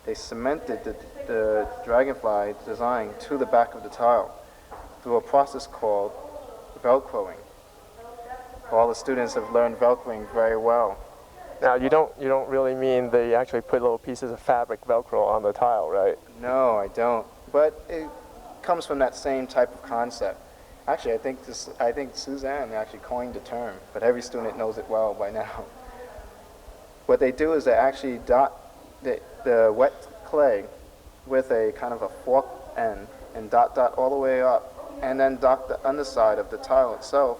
they cemented the dragonfly design to the back of the tile through a process called Velcroing. All the students have learned Velcroing very well. Now, you don't really mean they actually put little pieces of fabric Velcro on the tile, right? No, I don't. But it comes from that same type of concept. Actually, I think Suzanne actually coined the term, but every student knows it well by now. What they do is they actually dot the wet clay with a kind of a forked end and dot all the way up, and then dot the underside of the tile itself.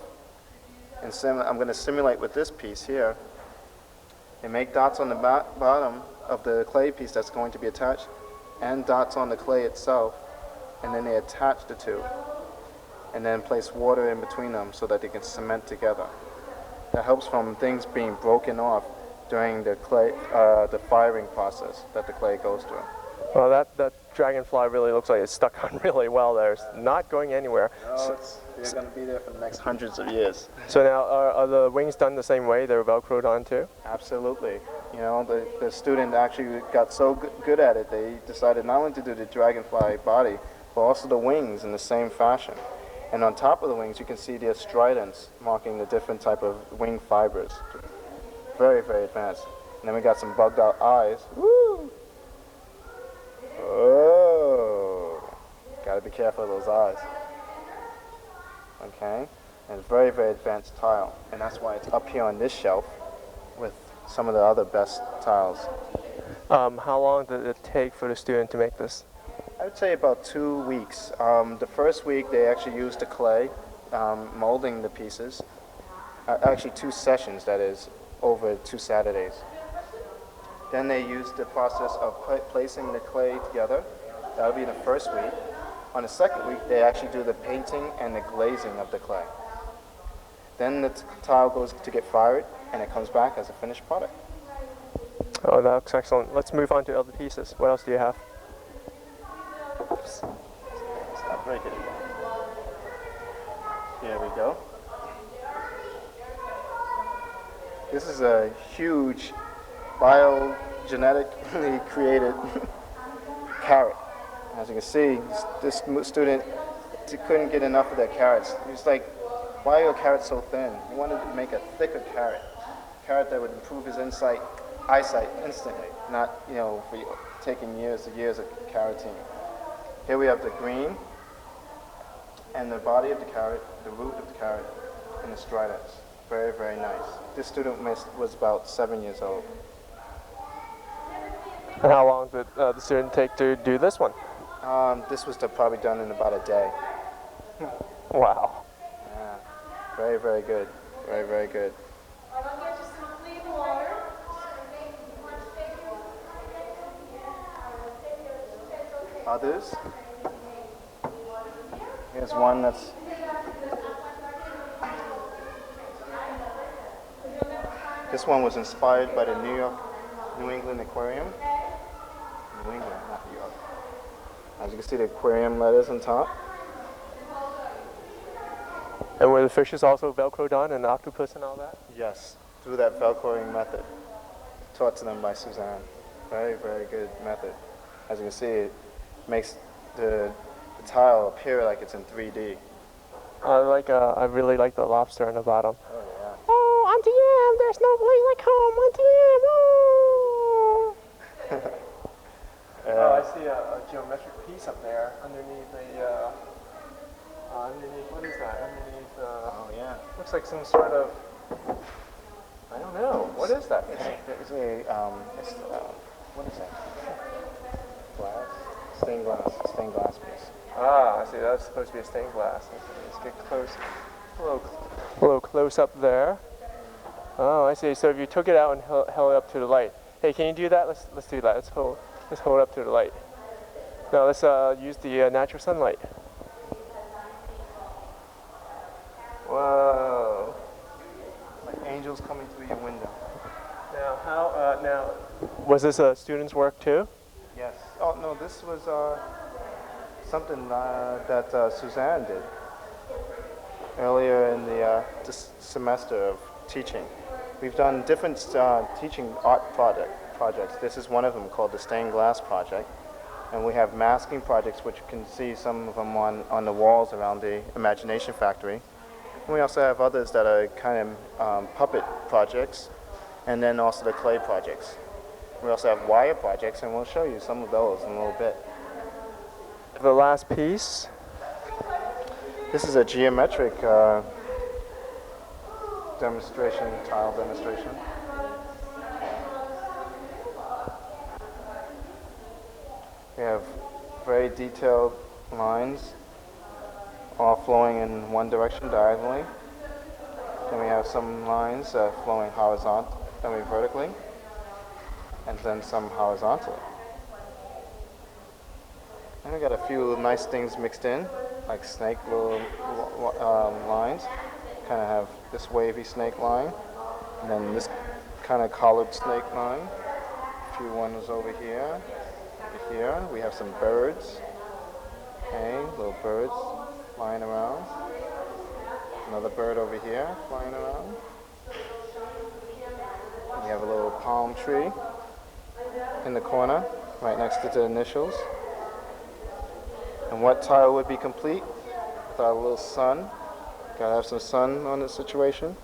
And I'm going to simulate with this piece here. They make dots on the bottom of the clay piece that's going to be attached, and dots on the clay itself, and then they attach the two, and then place water in between them so that they can cement together. That helps from things being broken off during the firing process that the clay goes through. Well, that dragonfly really looks like it's stuck on really well there. It's not going anywhere. No, they're going to be there for the next hundreds of years. So now, are the wings done the same way? They're Velcroed on too? Absolutely. The student actually got so good at it, they decided not only to do the dragonfly body, but also the wings in the same fashion. And on top of the wings, you can see the stridents marking the different type of wing fibers. Very, very advanced. And then we got some bugged out eyes. Woo! Oh, gotta be careful of those eyes. Okay, and it's very, very advanced tile, and that's why it's up here on this shelf with some of the other best tiles. How long did it take for the student to make this? I would say about 2 weeks. The first week they actually used the clay, molding the pieces. Actually 2 sessions, that is, over 2 Saturdays. Then they used the process of placing the clay together. That would be the first week. On the second week, they actually do the painting and the glazing of the clay. Then the tile goes to get fired, and it comes back as a finished product. Oh, that looks excellent. Let's move on to other pieces. What else do you have? Oops. Stop breaking it. Here we go. This is a huge biogenetically created carrot. As you can see, this student couldn't get enough of their carrots. It's like why are your carrots so thin? He wanted to make a thicker carrot that would improve his eyesight instantly, not, for taking years and years of carotene. Here we have the green, and the body of the carrot, the root of the carrot, and the striatus. Very, very nice. This student was about 7 years old. And how long did the student take to do this one? This was probably done in about a day. Wow. Yeah. Very, very good. Very, very good. Others. Here's one that's this one was inspired by the New England Aquarium. New England, not New York. As you can see, the aquarium letters on top. And were the fishes also Velcroed on, and the octopus and all that? Yes, through that Velcroing method, taught to them by Suzanne. Very, very good method. As you can see, it makes the tile appear like it's in 3D. I really like the lobster in the bottom. Oh yeah. Oh, Auntie Em, there's no place like home, Auntie Em. Oh. I see a geometric piece up there underneath what is that? Oh yeah. Looks like some sort of, I don't know. What is that? What is that? Glass? Stained glass piece. Ah, I see. That's supposed to be a stained glass. Let's get close. A little close up there. Oh, I see. So if you took it out and held it up to the light. Hey, can you do that? Let's do that. Let's hold it up to the light. Now let's use the natural sunlight. Whoa. Like angels coming through your window. Now was this a student's work too? Yes. Oh no, this was something that Suzanne did earlier in the this semester of teaching. We've done different teaching art projects. This is one of them called the Stained Glass Project. And we have masking projects, which you can see some of them on the walls around the Imagination Factory. And we also have others that are kind of puppet projects, and then also the clay projects. We also have wire projects, and we'll show you some of those in a little bit. The last piece. This is a geometric demonstration, tile demonstration. We have very detailed lines, all flowing in one direction diagonally. Then we have some lines flowing horizontally, vertically, and then some horizontally. And we got a few nice things mixed in, like snake little lines. Kind of have this wavy snake line, and then this kind of collared snake line. A few ones over here. Over here, we have some birds. Okay, little birds flying around. Another bird over here flying around. We have a little palm tree in the corner, right next to the initials. And what tile would be complete without a little sun? Gotta have some sun on the situation.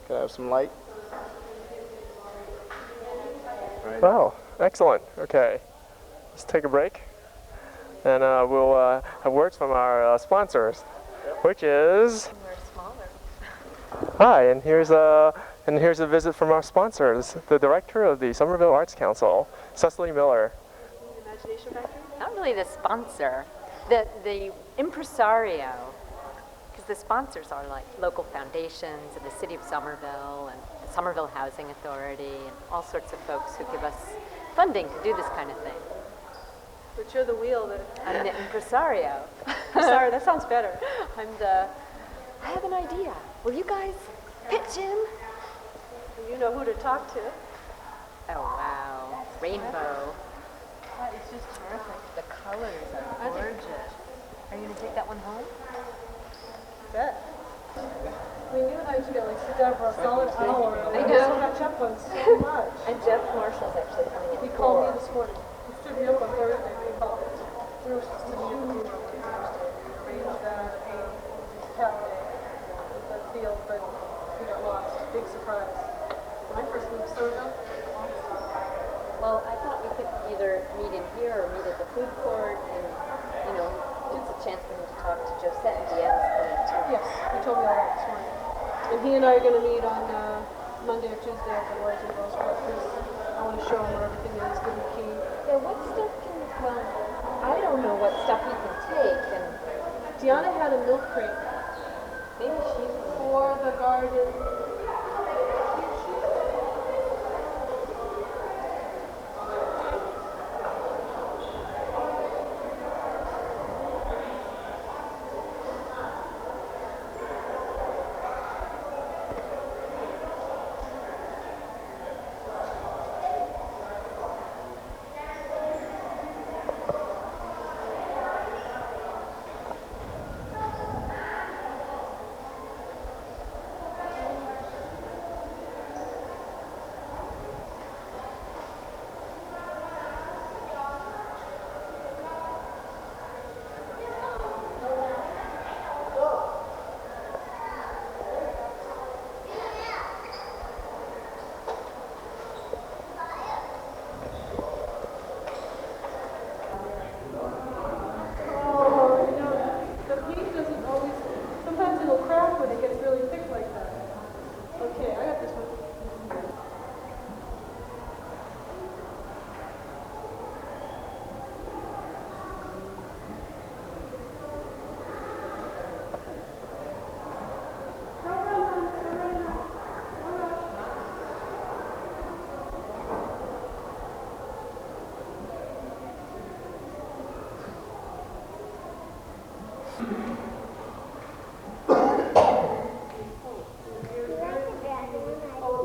Gotta have some light. Right. Wow, excellent. Okay, let's take a break, and we'll have words from our sponsors, which is. Hi, and here's a visit from our sponsors, the director of the Somerville Arts Council, Cecily Miller. Imagination Factory? Not really the sponsor, the impresario, because the sponsors are like local foundations and the city of Somerville and the Somerville Housing Authority and all sorts of folks who give us funding to do this kind of thing. But you're the wheel that... I'm the impresario. Sorry, that sounds better. I have an idea. Will you guys pitch in? You know who to talk to. Oh, wow. Rainbow. That is just terrific. The colors are gorgeous. Are you going to take that one home? Bet. I mean, you and I used to get like sit down for a solid hour. I know. Catch up on so much. And Jeff Marshall's actually coming in. He called me this morning. He stood me up on Thursday. We were sitting up on Tuesday. We arranged that. Cafe. The Somerville? Well, I thought we could either meet in here or meet at the food court, and it's a chance for him to talk to Josette and Deanna's coming too. Yes, he told me all that this morning. And he and I are going to meet on Monday or Tuesday at the Royalty Girls Club because I want to show him where everything is, give him a key. Yeah, what stuff can, well, I don't know what stuff he can take, and Deanna had a milk crate. maybe she's For the garden.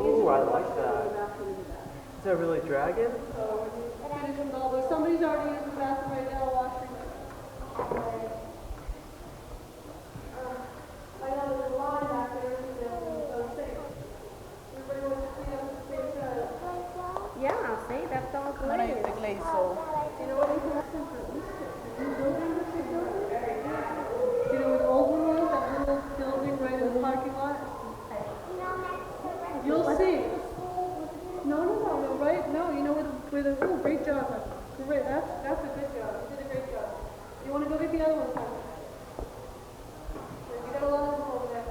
Ooh, I like that. Is that really dragon? Somebody's already using the bathroom right now, washing. I know there's a line back there, so safe. Everybody wants to clean up the same side. Yeah, see, that's all I want to use the glaze, so. You know what we can ask them for Easter? New building that they're building? You know where the old one was, that little building right in the parking lot? You'll see. No, right? No, you know where the, oh, great job. Great, that's a good job. You did a great job. You want to go get the other one, son? You got a lot of them over there.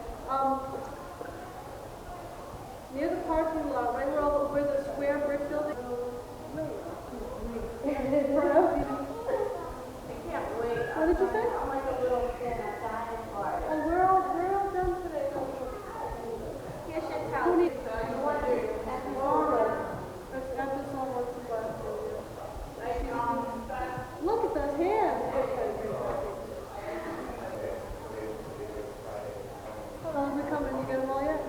Near the parking lot, right where the square brick building. What did you say? Oh, we're all done today. Here's your towel. Who needs that? You want to? Look at those hands. How long is it coming? You get them all yet?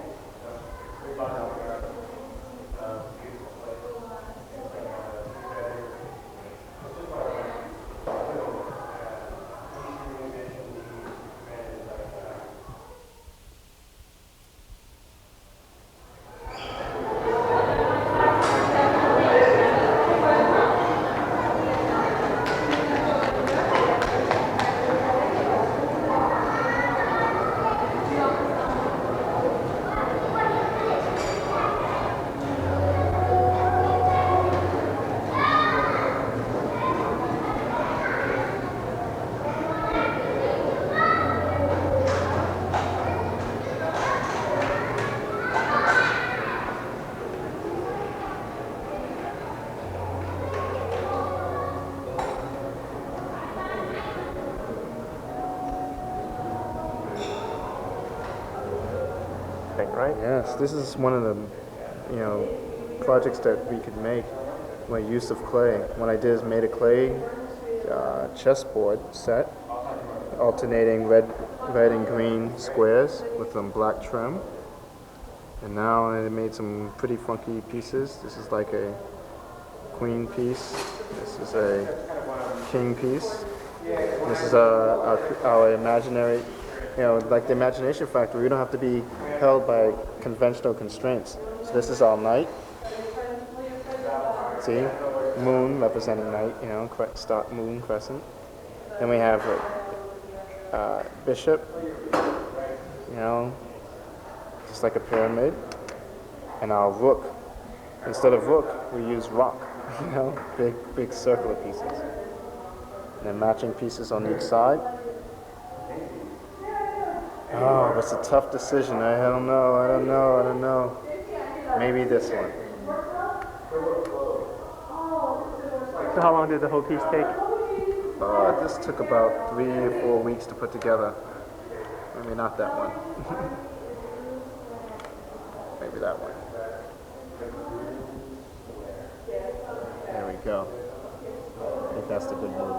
Right? Yes, this is one of the, projects that we could make by use of clay. What I did is made a clay chessboard set, alternating red and green squares with some black trim. And now I made some pretty funky pieces. This is like a queen piece. This is a king piece. This is our imaginary, like the imagination factory. We don't have to be held by conventional constraints. So this is all night. See, moon representing night. Start moon crescent. Then we have a bishop. Just like a pyramid, and our rook instead of rook, we use rock, you know, big circular pieces. And then matching pieces on each side. Oh, it's a tough decision. I don't know. Maybe this one. So how long did the whole piece take? This took about 3 or 4 weeks to put together. Maybe not that one. Maybe that one. There we go. I think that's the good move.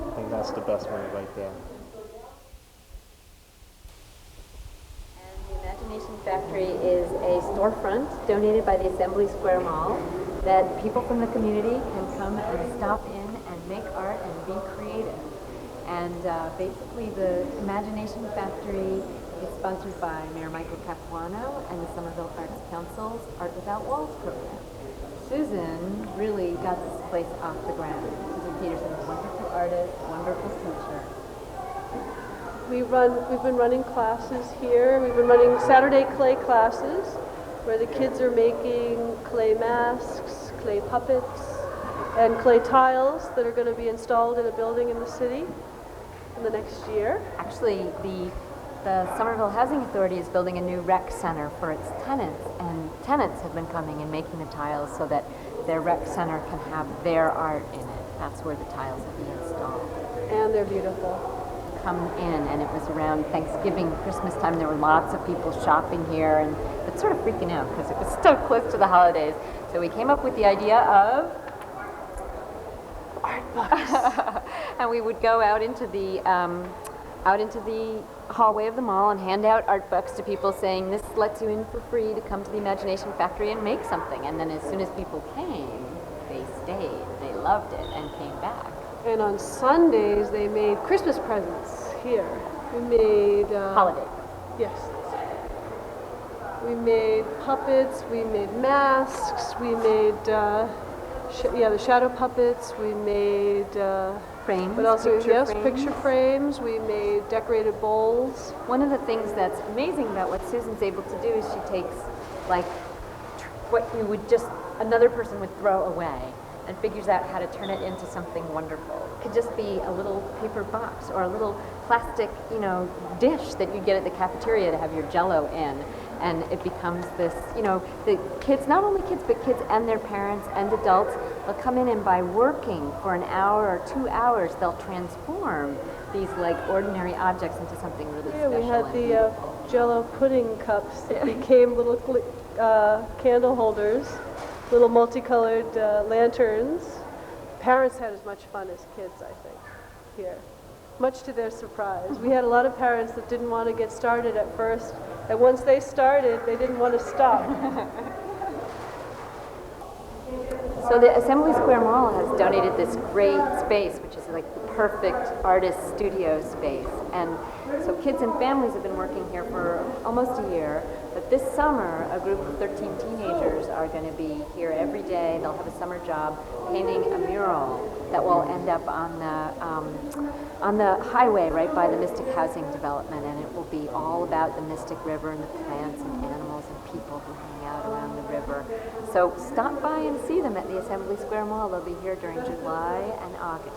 I think that's the best move right there. The Imagination Factory is a storefront donated by the Assembly Square Mall that people from the community can come and stop in and make art and be creative. And basically the Imagination Factory is sponsored by Mayor Michael Capuano and the Somerville Arts Council's Art Without Walls program. Susan really got this place off the ground. Susan Peterson's a wonderful artist, wonderful teacher. We've been running classes here. We've been running Saturday clay classes where the kids are making clay masks, clay puppets, and clay tiles that are going to be installed in a building in the city in the next year. Actually, the Somerville Housing Authority is building a new rec center for its tenants, and tenants have been coming and making the tiles so that their rec center can have their art in it. That's where the tiles will be installed. And they're beautiful. Come in, and it was around Thanksgiving, Christmas time. There were lots of people shopping here, and but sort of freaking out because it was so close to the holidays. So we came up with the idea of art books, and we would go out into the hallway of the mall and hand out art books to people, saying this lets you in for free to come to the Imagination Factory and make something. And then as soon as people came, they stayed. They loved it and came back. And on Sundays, they made Christmas presents here. We made... holiday. Yes. We made puppets, we made masks, we made, the shadow puppets, we made... frames. But also, Picture yes, frames. picture frames. We made decorated bowls. One of the things that's amazing about what Susan's able to do is she takes, like, what you would just, another person would throw away, and figures out how to turn it into something wonderful. It could just be a little paper box or a little plastic, dish that you get at the cafeteria to have your Jell-O in, and it becomes this, the kids, not only kids, but kids and their parents and adults, they'll come in and by working for an hour or 2 hours, they'll transform these like ordinary objects into something really special. Yeah, we had the Jell-O pudding cups that became little candle holders. Little multicolored lanterns. Parents had as much fun as kids, I think, here. Much to their surprise. We had a lot of parents that didn't want to get started at first, and once they started, they didn't want to stop. So the Assembly Square Mall has donated this great space, which is like the perfect artist studio space. And so kids and families have been working here for almost a year. But this summer, a group of 13 teenagers are going to be here every day. They'll have a summer job painting a mural that will end up on the highway right by the Mystic Housing Development, and it will be all about the Mystic River and the plants and animals and people who hang out around the river. So stop by and see them at the Assembly Square Mall. They'll be here during July and August.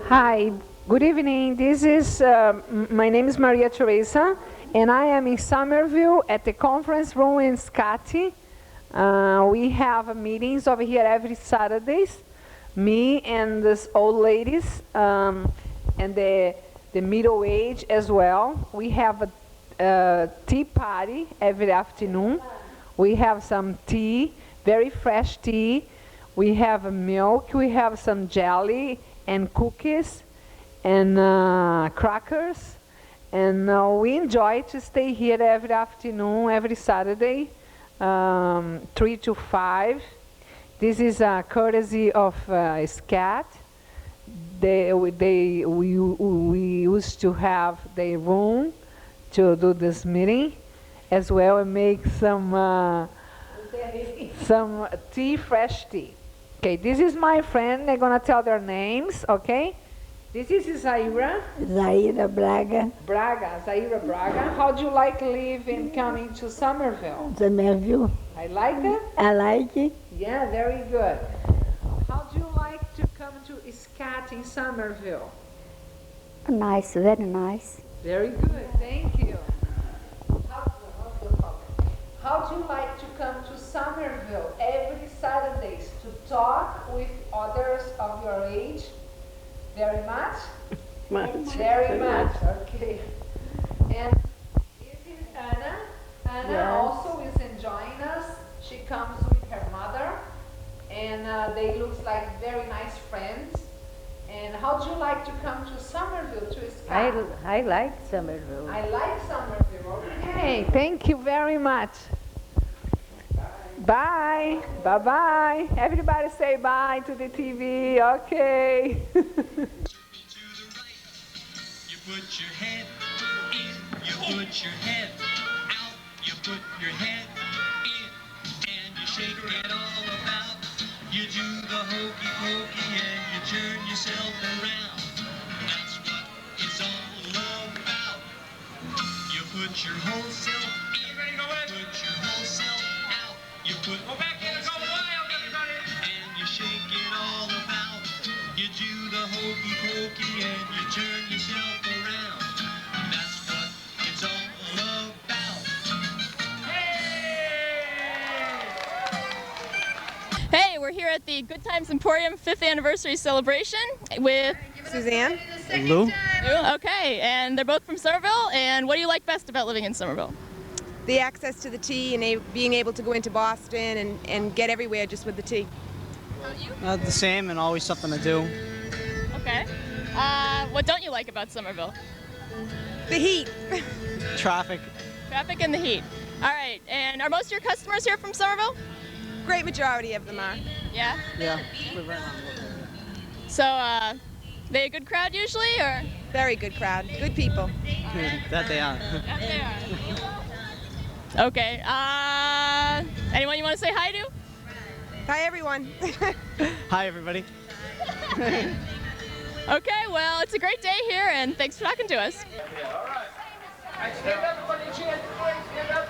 Hi, good evening. This is, my name is Maria Teresa, and I am in Somerville at the conference room in SCAT. We have meetings over here every Saturdays, me and these old ladies, and the middle age as well. We have a tea party every afternoon. We have some tea, very fresh tea. We have milk, we have some jelly, and cookies and crackers, and we enjoy to stay here every afternoon, every Saturday, 3 to 5. This is a courtesy of SCAT. We used to have the room to do this meeting, as well and make some tea, fresh tea. Okay, this is my friend. They're gonna tell their names, okay? This is Zaira. Zaira Braga, Zaira Braga. How do you like living coming to Somerville? Somerville. I like it? I like it. Yeah, very good. How do you like to come to SCAT in Somerville? Nice, very nice. Very good, thank you. How do you like to come to Somerville every Saturdays to talk with others of your age? Very much? Very much, okay. And this is Anna. Anna Yes. also is enjoying us. She comes with her mother, and they look like very nice friends. And how do you like to come to Somerville to SCAT? I like Somerville. I like Somerville. Okay, thank you very much. Bye. Bye-bye. Everybody say bye to the TV. Okay. You put your head in, you put your head out, you put your head in, and you shake it all about. You do the hokey pokey and you turn yourself around. That's what it's all about. You put your whole self in, put your whole self out. You put go back in, go wild, everybody, and you shake it all about. You do the hokey pokey and you turn yourself around. That's what it's all about. Hey, we're here at the Goodtimes Emporium 5th anniversary celebration with Suzanne. Lou? Okay, and they're both from Somerville. And what do you like best about living in Somerville? The access to the tea and being able to go into Boston and get everywhere just with the tea. The same and always something to do. Okay. What don't you like about Somerville? The heat. Traffic. Traffic and the heat. All right, and are most of your customers here from Somerville? Great majority of them are. Yeah? Yeah. So, they a good crowd usually, or? Very good crowd. Good people. That they are. That they are. Okay, anyone you want to say hi to? Hi, everyone. Hi, everybody. Okay, well, it's a great day here, and thanks for talking to us. Stand up, everybody, stand up.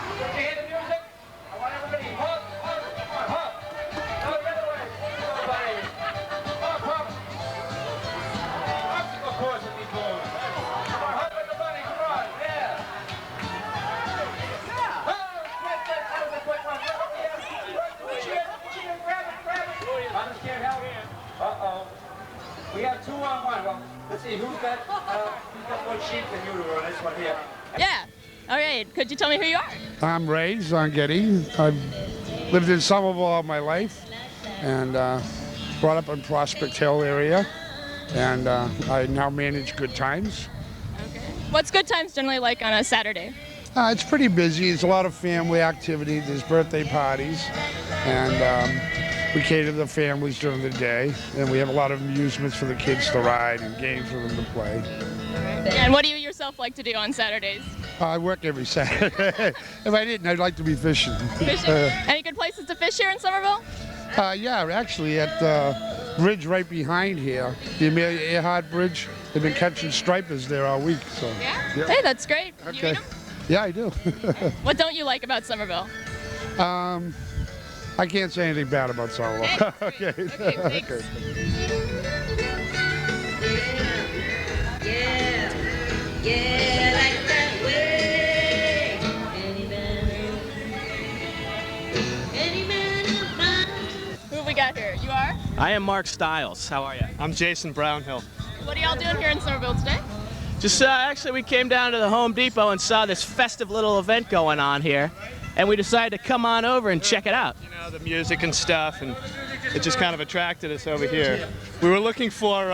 Put your hand in music. I want everybody hug. No, the other way. Everybody. Hug. Of course, it'd be cool. Hug with the bunny, come on, yeah. Oh, that was a quick one. Cheer, grab it. I'm just scared hell here. Uh-oh. We have 2-on-1. Well, let's see, who's got one sheep and you to this one here? Yeah. All right. Could you tell me who you are? I'm Ray Zongetti. I've lived in Somerville all my life and brought up in Prospect Hill area. And I now manage Goodtimes. What's Goodtimes generally like on a Saturday? It's pretty busy. There's a lot of family activity. There's birthday parties. And we cater to the families during the day. And we have a lot of amusements for the kids to ride and games for them to play. And what do you yourself like to do on Saturdays? I work every Saturday. If I didn't, I'd like to be fishing. Fishing? Any good places to fish here in Somerville? Yeah, actually at the bridge right behind here, the Amelia Earhart Bridge, they've been catching stripers there all week. So. Yeah? Yep. Hey, that's great. You Okay. eat 'em? Yeah, I do. What don't you like about Somerville? I can't say anything bad about Somerville. Okay. thanks. Yeah, like that way. Any man Who have we got here? You are? I am Mark Stiles. How are you? I'm Jason Brownhill. What are y'all doing here in Somerville today? Just actually, we came down to the Home Depot and saw this festive little event going on here, and we decided to come on over and check it out. You know, the music and stuff, and it just kind of attracted us over here. We were looking for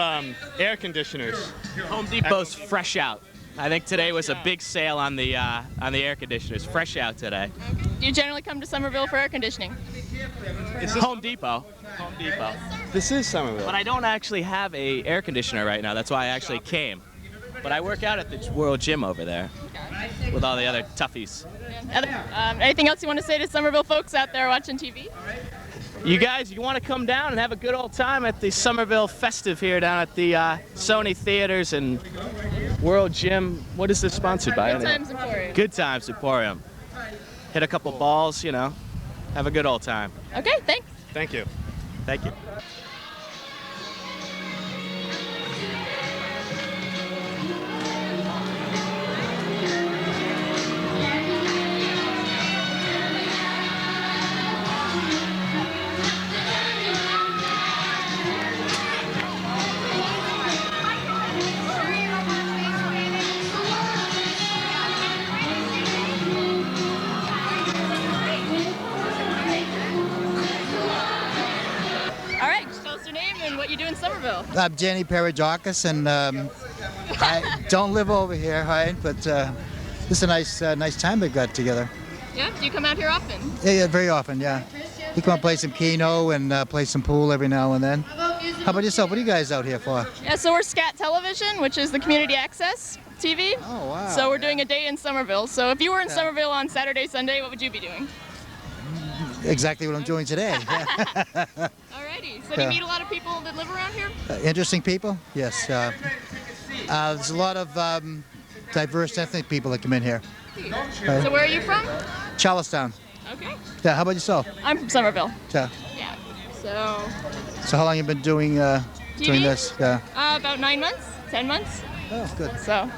air conditioners. Home Depot's fresh out. I think today was a big sale on the air conditioners. Fresh out today. Do you generally come to Somerville for air conditioning? It's Home Depot. Home Depot. This is Somerville. But I don't actually have a air conditioner right now. That's why I actually came. But I work out at the World Gym over there with all the other toughies. Anything else you want to say to Somerville folks out there watching TV? You guys, you want to come down and have a good old time at the Somerville Festive here down at the Sony Theaters and World Gym. What is this sponsored by? Goodtimes Emporium. Goodtimes Emporium. Hit a couple balls, you know. Have a good old time. Okay, thanks. Thank you. Thank you. All right, just tell us your name and what you do in Somerville. I'm Jenny Paradakis, and I don't live over here, right? But this is a nice time we got together. Yeah, do you come out here often? Yeah, very often, yeah. We come and play some Keno and play some pool every now and then. How about yourself? What are you guys out here for? Yeah, so we're SCAT Television, which is the community access TV. Oh, wow. So we're doing a day in Somerville. So if you were in Somerville on Saturday, Sunday, what would you be doing? Exactly what I'm doing today. Alrighty. So do you meet a lot of people that live around here? Interesting people? Yes. There's a lot of diverse ethnic people that come in here. So where are you from? Charlestown. Okay. Yeah, how about yourself? I'm from Somerville. Yeah. Yeah. So So how long you been doing this? Yeah. about 9 months, 10 months. Oh, good. So,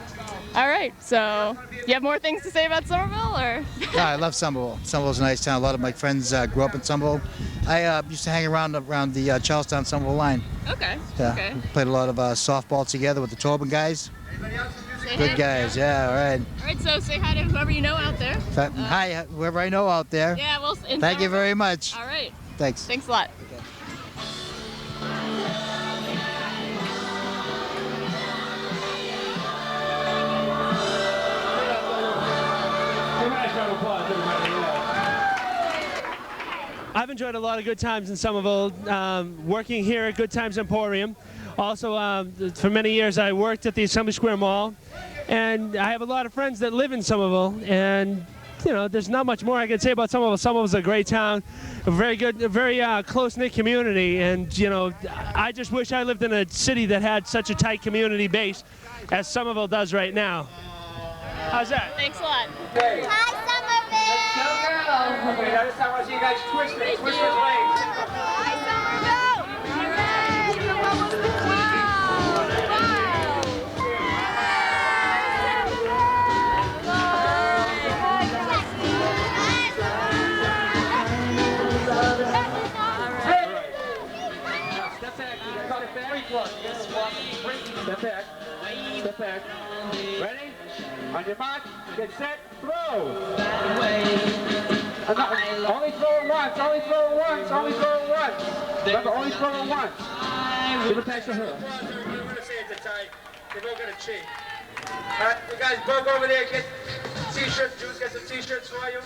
all right. So, you have more things to say about Somerville, or? Yeah, I love Somerville. Somerville's a nice town. A lot of my friends grew up in Somerville. I used to hang around the Charlestown-Somerville line. Okay. Yeah. Okay. We played a lot of softball together with the Tobin guys. Say Good hi. guys. Yeah. All right. All right. So say hi to whoever you know out there. Hi, whoever I know out there. Yeah. Well. In Thank you Somerville. very much. All right. Thanks. Thanks a lot. I've enjoyed a lot of good times in Somerville, working here at Goodtimes Emporium. Also, for many years I worked at the Assembly Square Mall, and I have a lot of friends that live in Somerville, and you know, there's not much more I can say about Somerville. Somerville's a great town, a very good, a very close-knit community, and you know, I just wish I lived in a city that had such a tight community base as Somerville does right now. How's that? Thanks a lot. Hey. Hi, Somerville. Let's go, girl. Okay, now this time I see you guys twist it. Twist those legs. Hi, Somerville. Step back. Cut it back. Step back. Step back. Ready? On your mark, get set, throw. Only throw it once, only throw it once, only throw it once. Remember, only throw it once. Give it back to her. We're going to say it's a tie. They're both going to cheat. All right, you guys both over there, get t-shirts. Juice, get some t-shirts for you.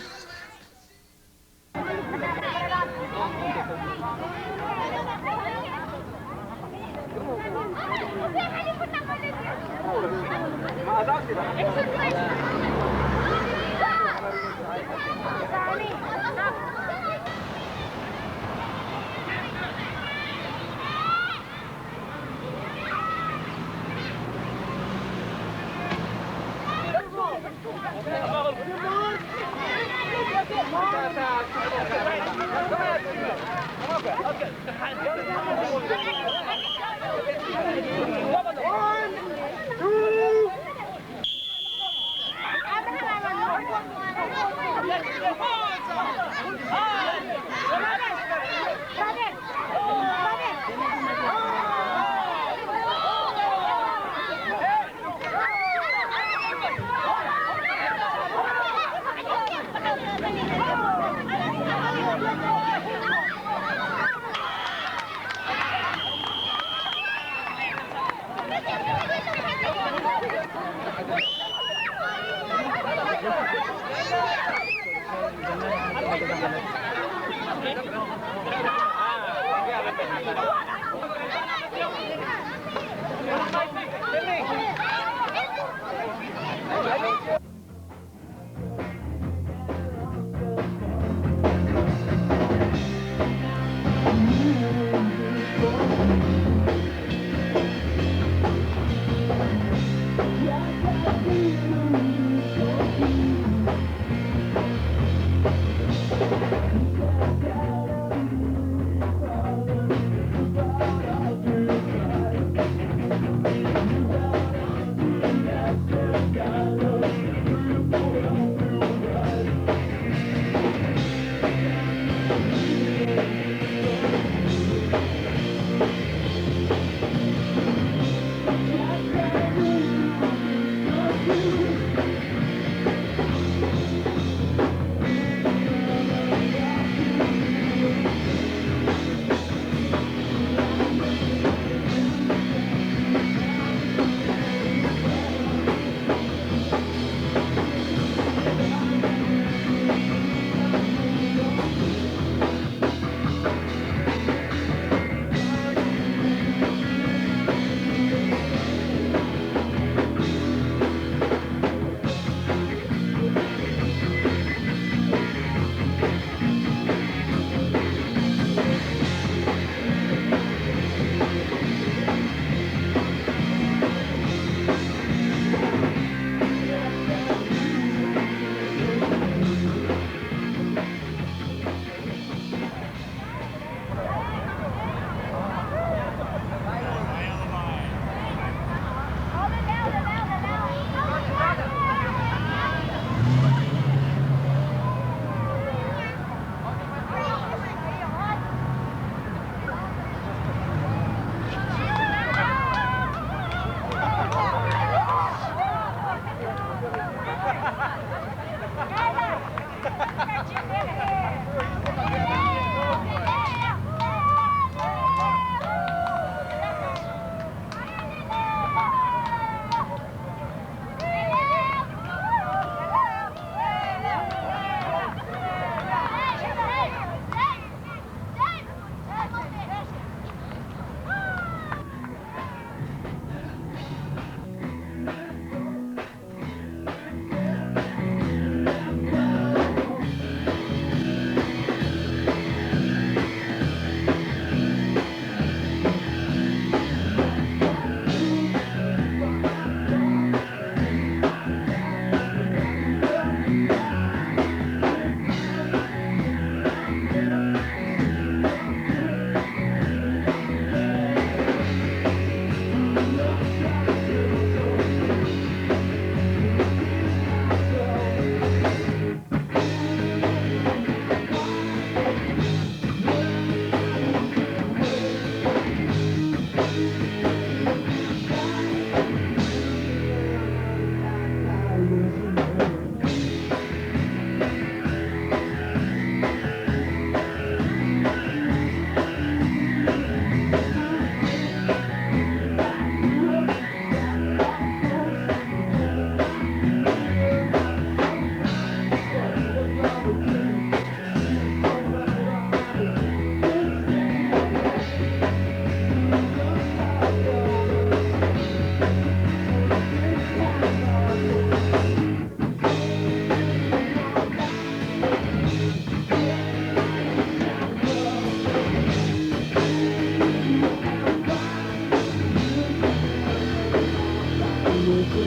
Thank you.